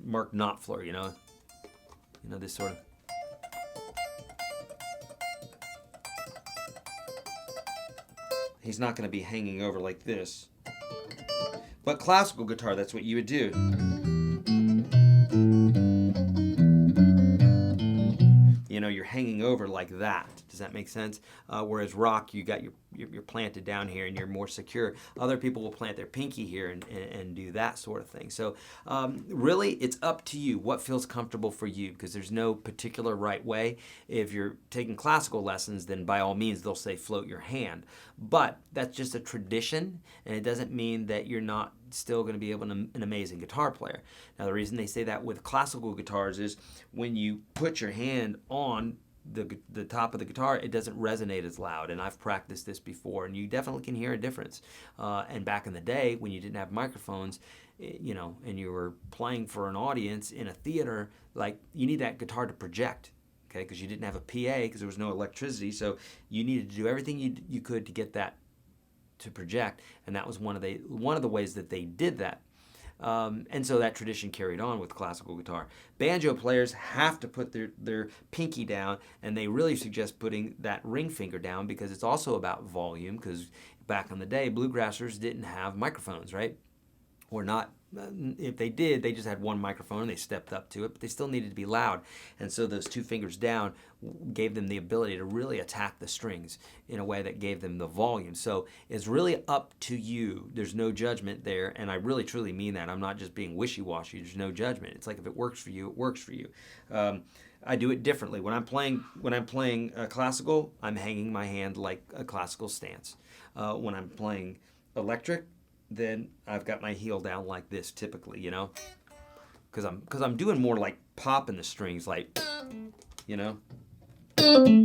[SPEAKER 1] Mark Knopfler, this sort of. He's not going to be hanging over like this. But classical guitar, that's what you would do. You're hanging over like that. Does that make sense? Whereas rock, you're planted down here and you're more secure. Other people will plant their pinky here and do that sort of thing. So really, it's up to you what feels comfortable for you, because there's no particular right way. If you're taking classical lessons, then by all means, they'll say float your hand. But that's just a tradition, and it doesn't mean that you're not still going to be an amazing guitar player. Now, the reason they say that with classical guitars is when you put your hand on the top of the guitar, it doesn't resonate as loud, and I've practiced this before, and you definitely can hear a difference. And back in the day, when you didn't have microphones, and you were playing for an audience in a theater, like, you need that guitar to project, okay, because you didn't have a PA, because there was no electricity, so you needed to do everything you could to get that to project, and that was one of the ways that they did that. And so that tradition carried on with classical guitar. Banjo players have to put their pinky down, and they really suggest putting that ring finger down, because it's also about volume, because back in the day, bluegrassers didn't have microphones, right? Or not. If they did, they just had one microphone and they stepped up to it, but they still needed to be loud. And so those two fingers down gave them the ability to really attack the strings in a way that gave them the volume. So it's really up to you. There's no judgment there, and I really truly mean that. I'm not just being wishy-washy. There's no judgment. It's like, if it works for you, it works for you. I do it differently. When I'm playing classical, I'm hanging my hand like a classical stance. When I'm playing electric, then I've got my heel down like this typically, because I'm doing more like popping the strings, like, I'm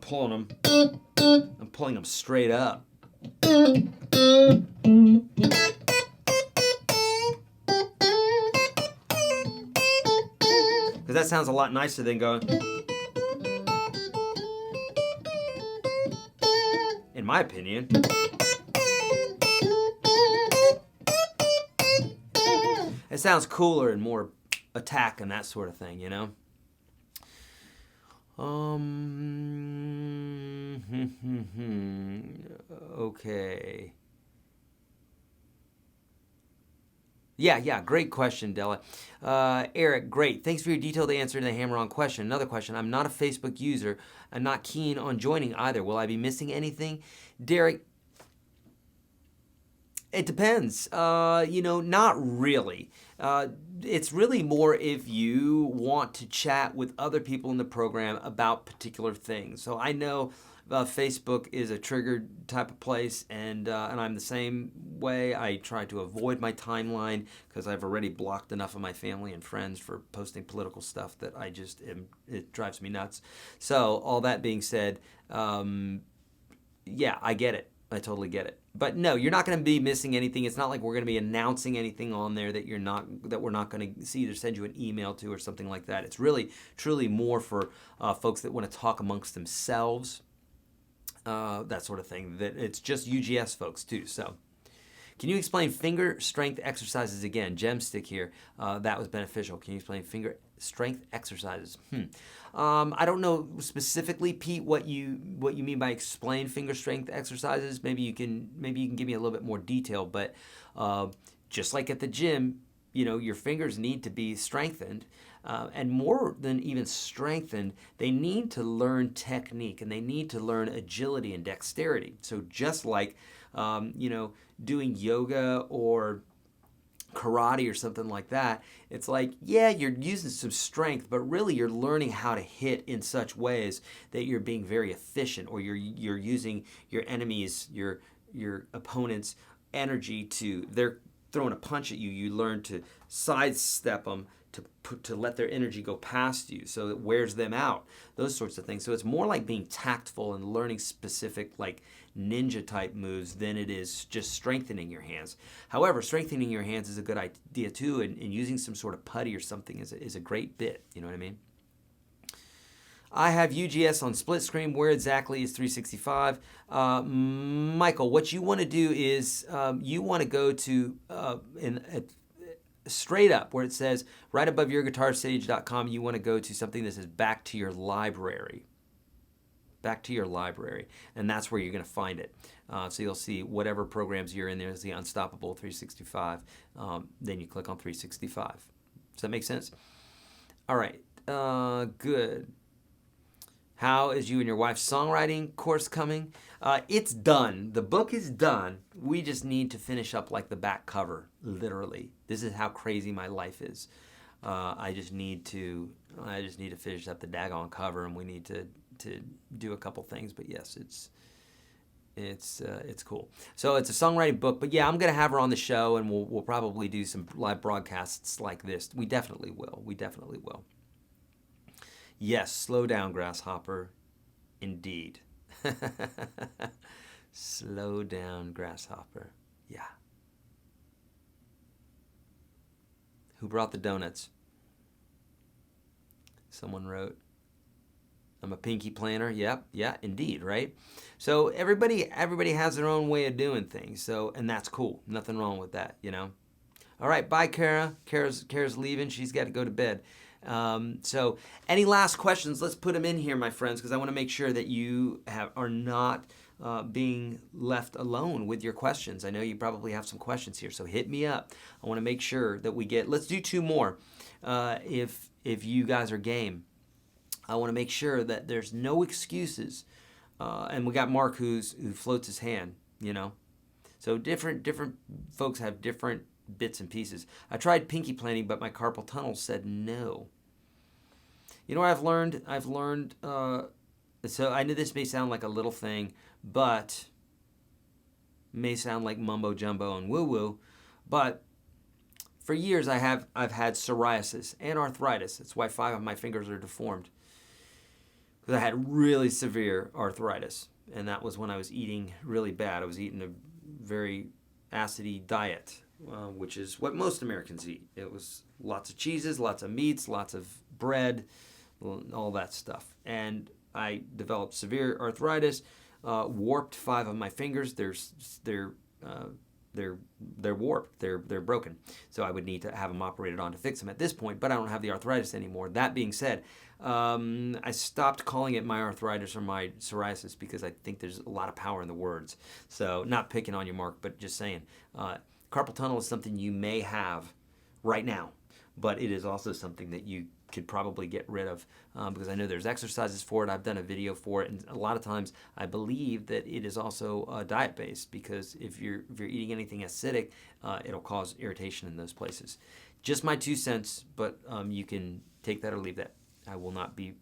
[SPEAKER 1] pulling them. I'm pulling them straight up. Because that sounds a lot nicer than going, in my opinion. It sounds cooler and more attack and that sort of thing, you know? Okay. Yeah, great question, Della. Eric, great. Thanks for your detailed answer to the hammer-on question. Another question. I'm not a Facebook user. I'm not keen on joining either. Will I be missing anything? Derek, it depends. Not really. It's really more if you want to chat with other people in the program about particular things. So I know Facebook is a triggered type of place, and I'm the same way. I try to avoid my timeline because I've already blocked enough of my family and friends for posting political stuff that it drives me nuts. So all that being said, yeah, I get it. I totally get it. But no, you're not going to be missing anything. It's not like we're going to be announcing anything on there that we're not going to see or send you an email to or something like that. It's really, truly more for folks that want to talk amongst themselves, that sort of thing. That it's just UGS folks too. So, can you explain finger strength exercises again? Gemstick here. That was beneficial. Can you explain finger strength exercises? I don't know specifically, Pete, what you mean by explain finger strength exercises. Maybe you can give me a little bit more detail. But just like at the gym, your fingers need to be strengthened, and more than even strengthened, they need to learn technique and they need to learn agility and dexterity. So just like doing yoga or karate or something like that, it's like, yeah, you're using some strength, but really you're learning how to hit in such ways that you're being very efficient, or you're using your enemies, your opponent's energy they're throwing a punch at you, you learn to sidestep them to let their energy go past you so it wears them out, those sorts of things. So it's more like being tactful and learning specific like ninja type moves than it is just strengthening your hands. However, strengthening your hands is a good idea too, and using some sort of putty or something is a great bit, you know what I mean? I have UGS on split screen. Where exactly is 365? Michael, what you want to do is you want to go to straight up where it says right above yourguitarstage.com, you want to go to something that says back to your library. Back to your library. And that's where you're going to find it. So you'll see whatever programs you're in. There's the Unstoppable 365. Then you click on 365. Does that make sense? All right. Good. How is you and your wife's songwriting course coming? It's done. The book is done. We just need to finish up like the back cover, literally. This is how crazy my life is. I just need to finish up the daggone cover, and we need to do a couple things. But yes, it's cool. So it's a songwriting book. But yeah, I'm gonna have her on the show, and we'll probably do some live broadcasts like this. We definitely will. Yes, slow down, grasshopper. Indeed. Slow down, grasshopper. Yeah. Who brought the donuts? Someone wrote. I'm a pinky planner. Yep, yeah, indeed, right? So everybody has their own way of doing things. So, and that's cool. Nothing wrong with that, All right, bye, Kara. Kara's leaving. She's got to go to bed. So any last questions? Let's put them in here, my friends, because I want to make sure that you are not being left alone with your questions. I know you probably have some questions here, so hit me up. I want to make sure that let's do 2 more if you guys are game. I want to make sure that there's no excuses. And we got Mark who floats his hand, So different folks have different bits and pieces. I tried pinky planning, but my carpal tunnel said no. You know what I've learned? So I know this may sound like a little thing, but may sound like mumbo jumbo and woo woo, but for years I've had psoriasis and arthritis. That's why 5 of my fingers are deformed. because I had really severe arthritis, and that was when I was eating really bad. I was eating a very acidy diet, which is what most Americans eat. It was lots of cheeses, lots of meats, lots of bread, all that stuff. And I developed severe arthritis, warped 5 of my fingers. They're warped. They're broken. So I would need to have them operated on to fix them at this point. But I don't have the arthritis anymore. That being said, I stopped calling it my arthritis or my psoriasis because I think there's a lot of power in the words. So not picking on you, Mark, but just saying, carpal tunnel is something you may have right now, but it is also something that you could probably get rid of because I know there's exercises for it. I've done a video for it, and a lot of times I believe that it is also diet based because if you're eating anything acidic, it'll cause irritation in those places. Just my 2 cents, but you can take that or leave that. I will not be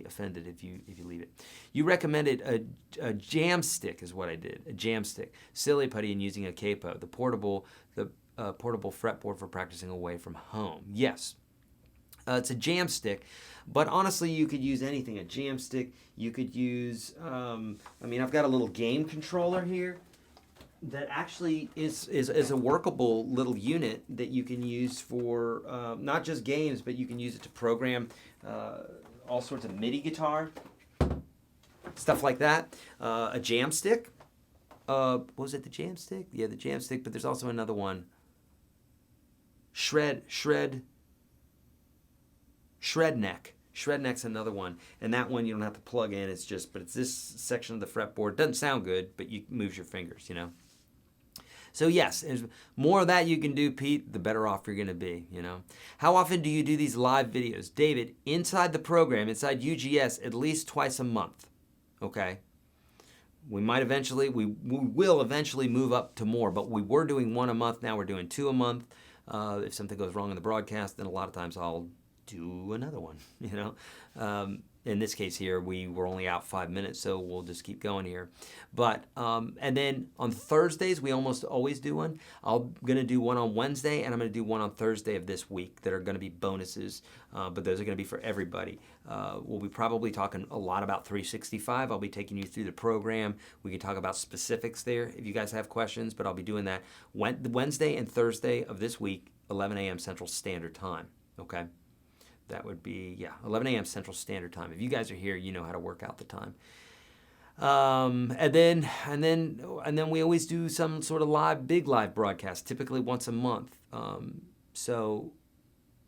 [SPEAKER 1] offended if you leave it. You recommended a jam stick is what I did. A jam stick, silly putty, and using a capo, the portable fretboard for practicing away from home. Yes. It's a jam stick, but honestly, you could use anything. A jam stick, you could use, I've got a little game controller here that actually is a workable little unit that you can use for not just games, but you can use it to program all sorts of MIDI guitar, stuff like that. A jam stick. Was it the jam stick? Yeah, the jam stick, but there's also another one. Shred neck. Shred neck's another one, and that one you don't have to plug in. It's this section of the fretboard. Doesn't sound good, but you moves your fingers, you know. So yes, there's more of that you can do, Pete, the better off you're going to be, you know. How often do you do these live videos? David, inside the program, inside UGS, at least twice a month, okay? We will eventually move up to more, but we were doing 1 a month. Now we're doing 2 a month. If something goes wrong in the broadcast, then a lot of times I'll do another one, you know. In this case here, we were only out 5 minutes, so we'll just keep going here. But, and then on Thursdays, we almost always do one. I'm going to do one on Wednesday, and I'm going to do one on Thursday of this week that are going to be bonuses, but those are going to be for everybody. We'll be probably talking a lot about 365. I'll be taking you through the program. We can talk about specifics there if you guys have questions, but I'll be doing that Wednesday and Thursday of this week, 11 a.m. Central Standard Time, okay? That would be, 11 a.m. Central Standard Time. If you guys are here, you know how to work out the time. And then we always do some sort of big live broadcast, typically once a month. So,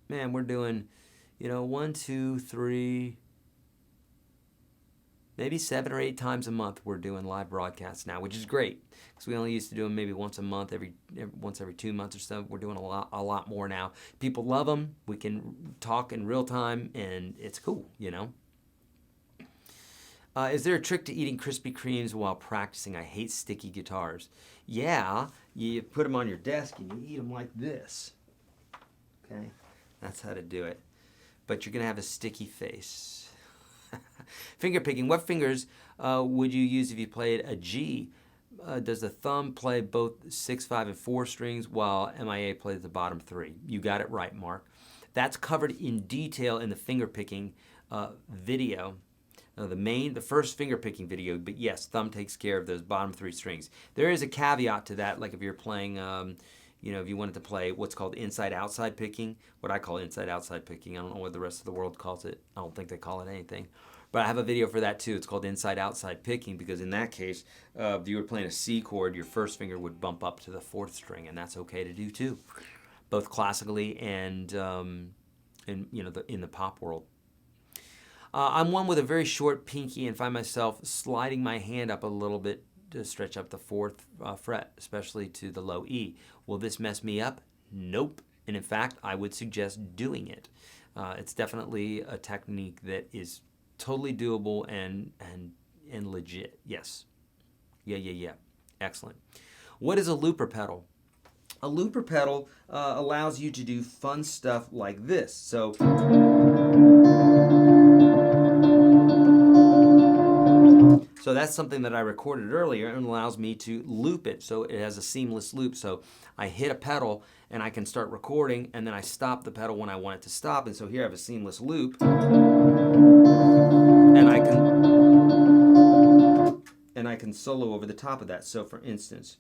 [SPEAKER 1] man, we're doing, 1, 2, 3, maybe 7 or 8 times a month we're doing live broadcasts now, which is great because we only used to do them maybe once a month, once every 2 months or so. We're doing a lot more now. People love them. We can talk in real time, and it's cool, you know. Is there a trick to eating Krispy Kremes while practicing? I hate sticky guitars. Yeah, you put them on your desk and you eat them like this. Okay, that's how to do it. But you're going to have a sticky face. Finger picking. What fingers would you use if you played a G? Does the thumb play both 6, 5, and 4 strings while MIA plays the bottom 3? You got it right, Mark. That's covered in detail in the finger picking video. The first finger picking video, but yes, thumb takes care of those bottom 3 strings. There is a caveat to that, like if you're playing, if you wanted to play what's called inside-outside picking, what I call inside-outside picking. I don't know what the rest of the world calls it. I don't think they call it anything. But I have a video for that too. It's called inside-outside picking because in that case, if you were playing a C chord, your first finger would bump up to the 4th string, and that's okay to do too, both classically and in the pop world. I'm one with a very short pinky and find myself sliding my hand up a little bit to stretch up the 4th fret, especially to the low E. Will this mess me up? Nope. And in fact, I would suggest doing it. It's definitely a technique that is totally doable and legit. Yes. Yeah. Excellent. What is a looper pedal? A looper pedal allows you to do fun stuff like this. So So that's something that I recorded earlier and allows me to loop it. So it has a seamless loop. So I hit a pedal and I can start recording, and then I stop the pedal when I want it to stop. And so here I have a seamless loop, and I can solo over the top of that. So for instance,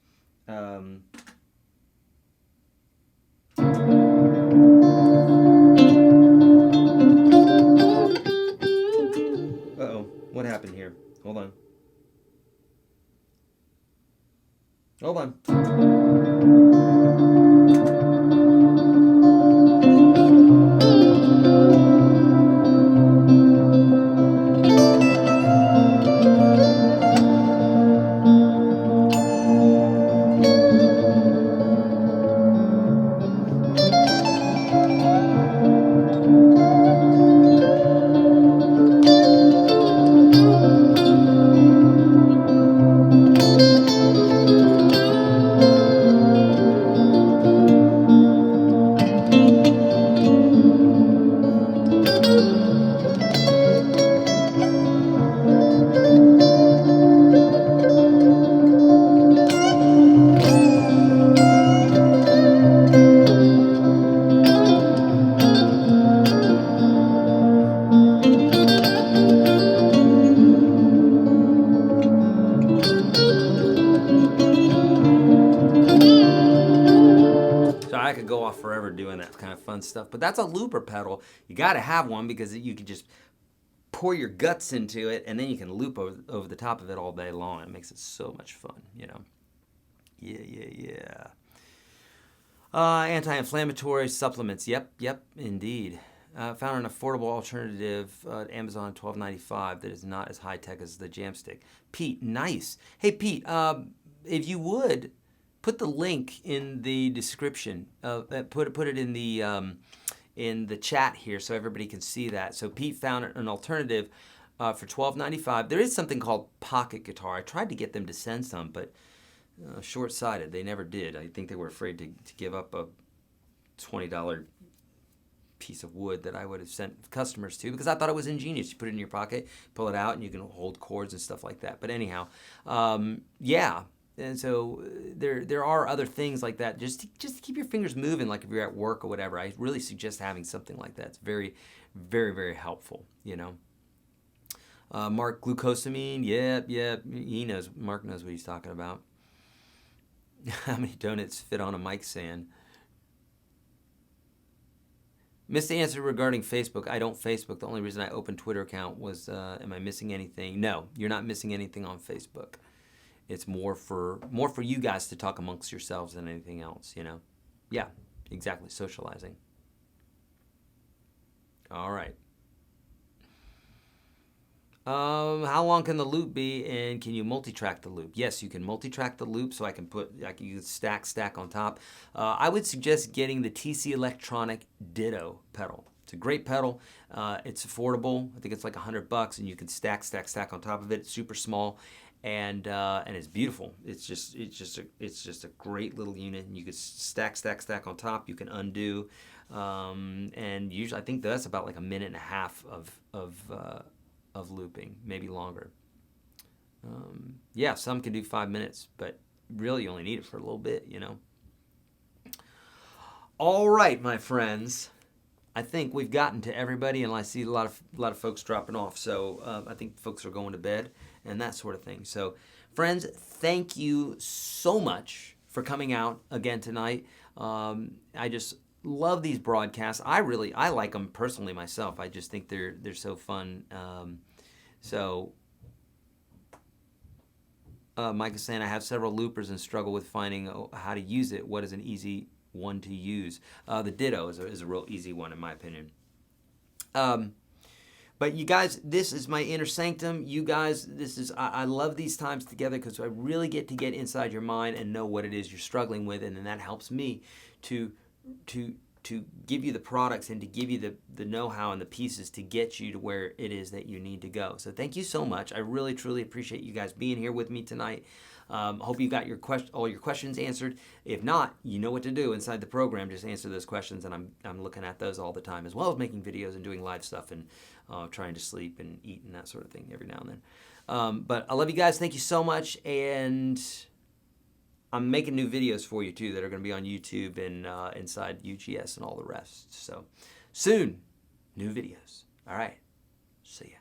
[SPEAKER 1] uh-oh, what happened here? Hold on. Hold on. So I could go off forever doing that kind of fun stuff, but that's a looper pedal. You got to have one because you can just pour your guts into it, and then you can loop over the top of it all day long. It makes it so much fun, you know. Yeah. Anti-inflammatory supplements. Yep, indeed. Found an affordable alternative at Amazon, $12.95, that is not as high tech as the Jamstick. Pete, nice. Hey, Pete, if you would put the link in the description. Put it in the chat here so everybody can see that. So Pete found an alternative for $12.95. There is something called Pocket Guitar. I tried to get them to send some, but short-sighted. They never did. I think they were afraid to give up a $20 piece of wood that I would have sent customers to, because I thought it was ingenious. You put it in your pocket, pull it out, and you can hold chords and stuff like that. But anyhow, yeah. And so there are other things like that. Just keep your fingers moving, like if you're at work or whatever. I really suggest having something like that. It's very, very, very helpful, you know. Mark, glucosamine, yeah, Mark knows what he's talking about. How many donuts fit on a mic stand? Missed the answer regarding Facebook. I don't Facebook. The only reason I opened Twitter account was, am I missing anything? No, you're not missing anything on Facebook. It's more for you guys to talk amongst yourselves than anything else, you know? Yeah, exactly, socializing. All right. How long can the loop be, and can you multi-track the loop? Yes, you can multi-track the loop, so I can stack on top. I would suggest getting the TC Electronic Ditto pedal. It's a great pedal. It's affordable. I think it's like $100, and you can stack on top of it. It's super small, and it's beautiful. It's just a great little unit, and you can stack on top. You can undo, and usually I think that's about like a minute and a half of looping, maybe longer. Yeah, some can do 5 minutes, but really you only need it for a little bit, you know. All right, my friends, I think we've gotten to everybody, and I see a lot of folks dropping off. So I think folks are going to bed and that sort of thing. So, friends, thank you so much for coming out again tonight. I just love these broadcasts. I like them personally myself. I just think they're so fun. Mike is saying, I have several loopers and struggle with finding how to use it. What is an easy one to use? The Ditto is a real easy one, in my opinion. But you guys, this is my inner sanctum. You guys, I love these times together because I really get to get inside your mind and know what it is you're struggling with, and then that helps me to give you the products and to give you the know-how and the pieces to get you to where it is that you need to go. So thank you so much. I really, truly appreciate you guys being here with me tonight. Hope you got all your questions answered. If not, you know what to do inside the program. Just answer those questions, and I'm looking at those all the time, as well as making videos and doing live stuff and trying to sleep and eat and that sort of thing every now and then. But I love you guys. Thank you so much. And I'm making new videos for you too that are going to be on YouTube and inside UGS and all the rest. So soon, new videos. All right. See ya.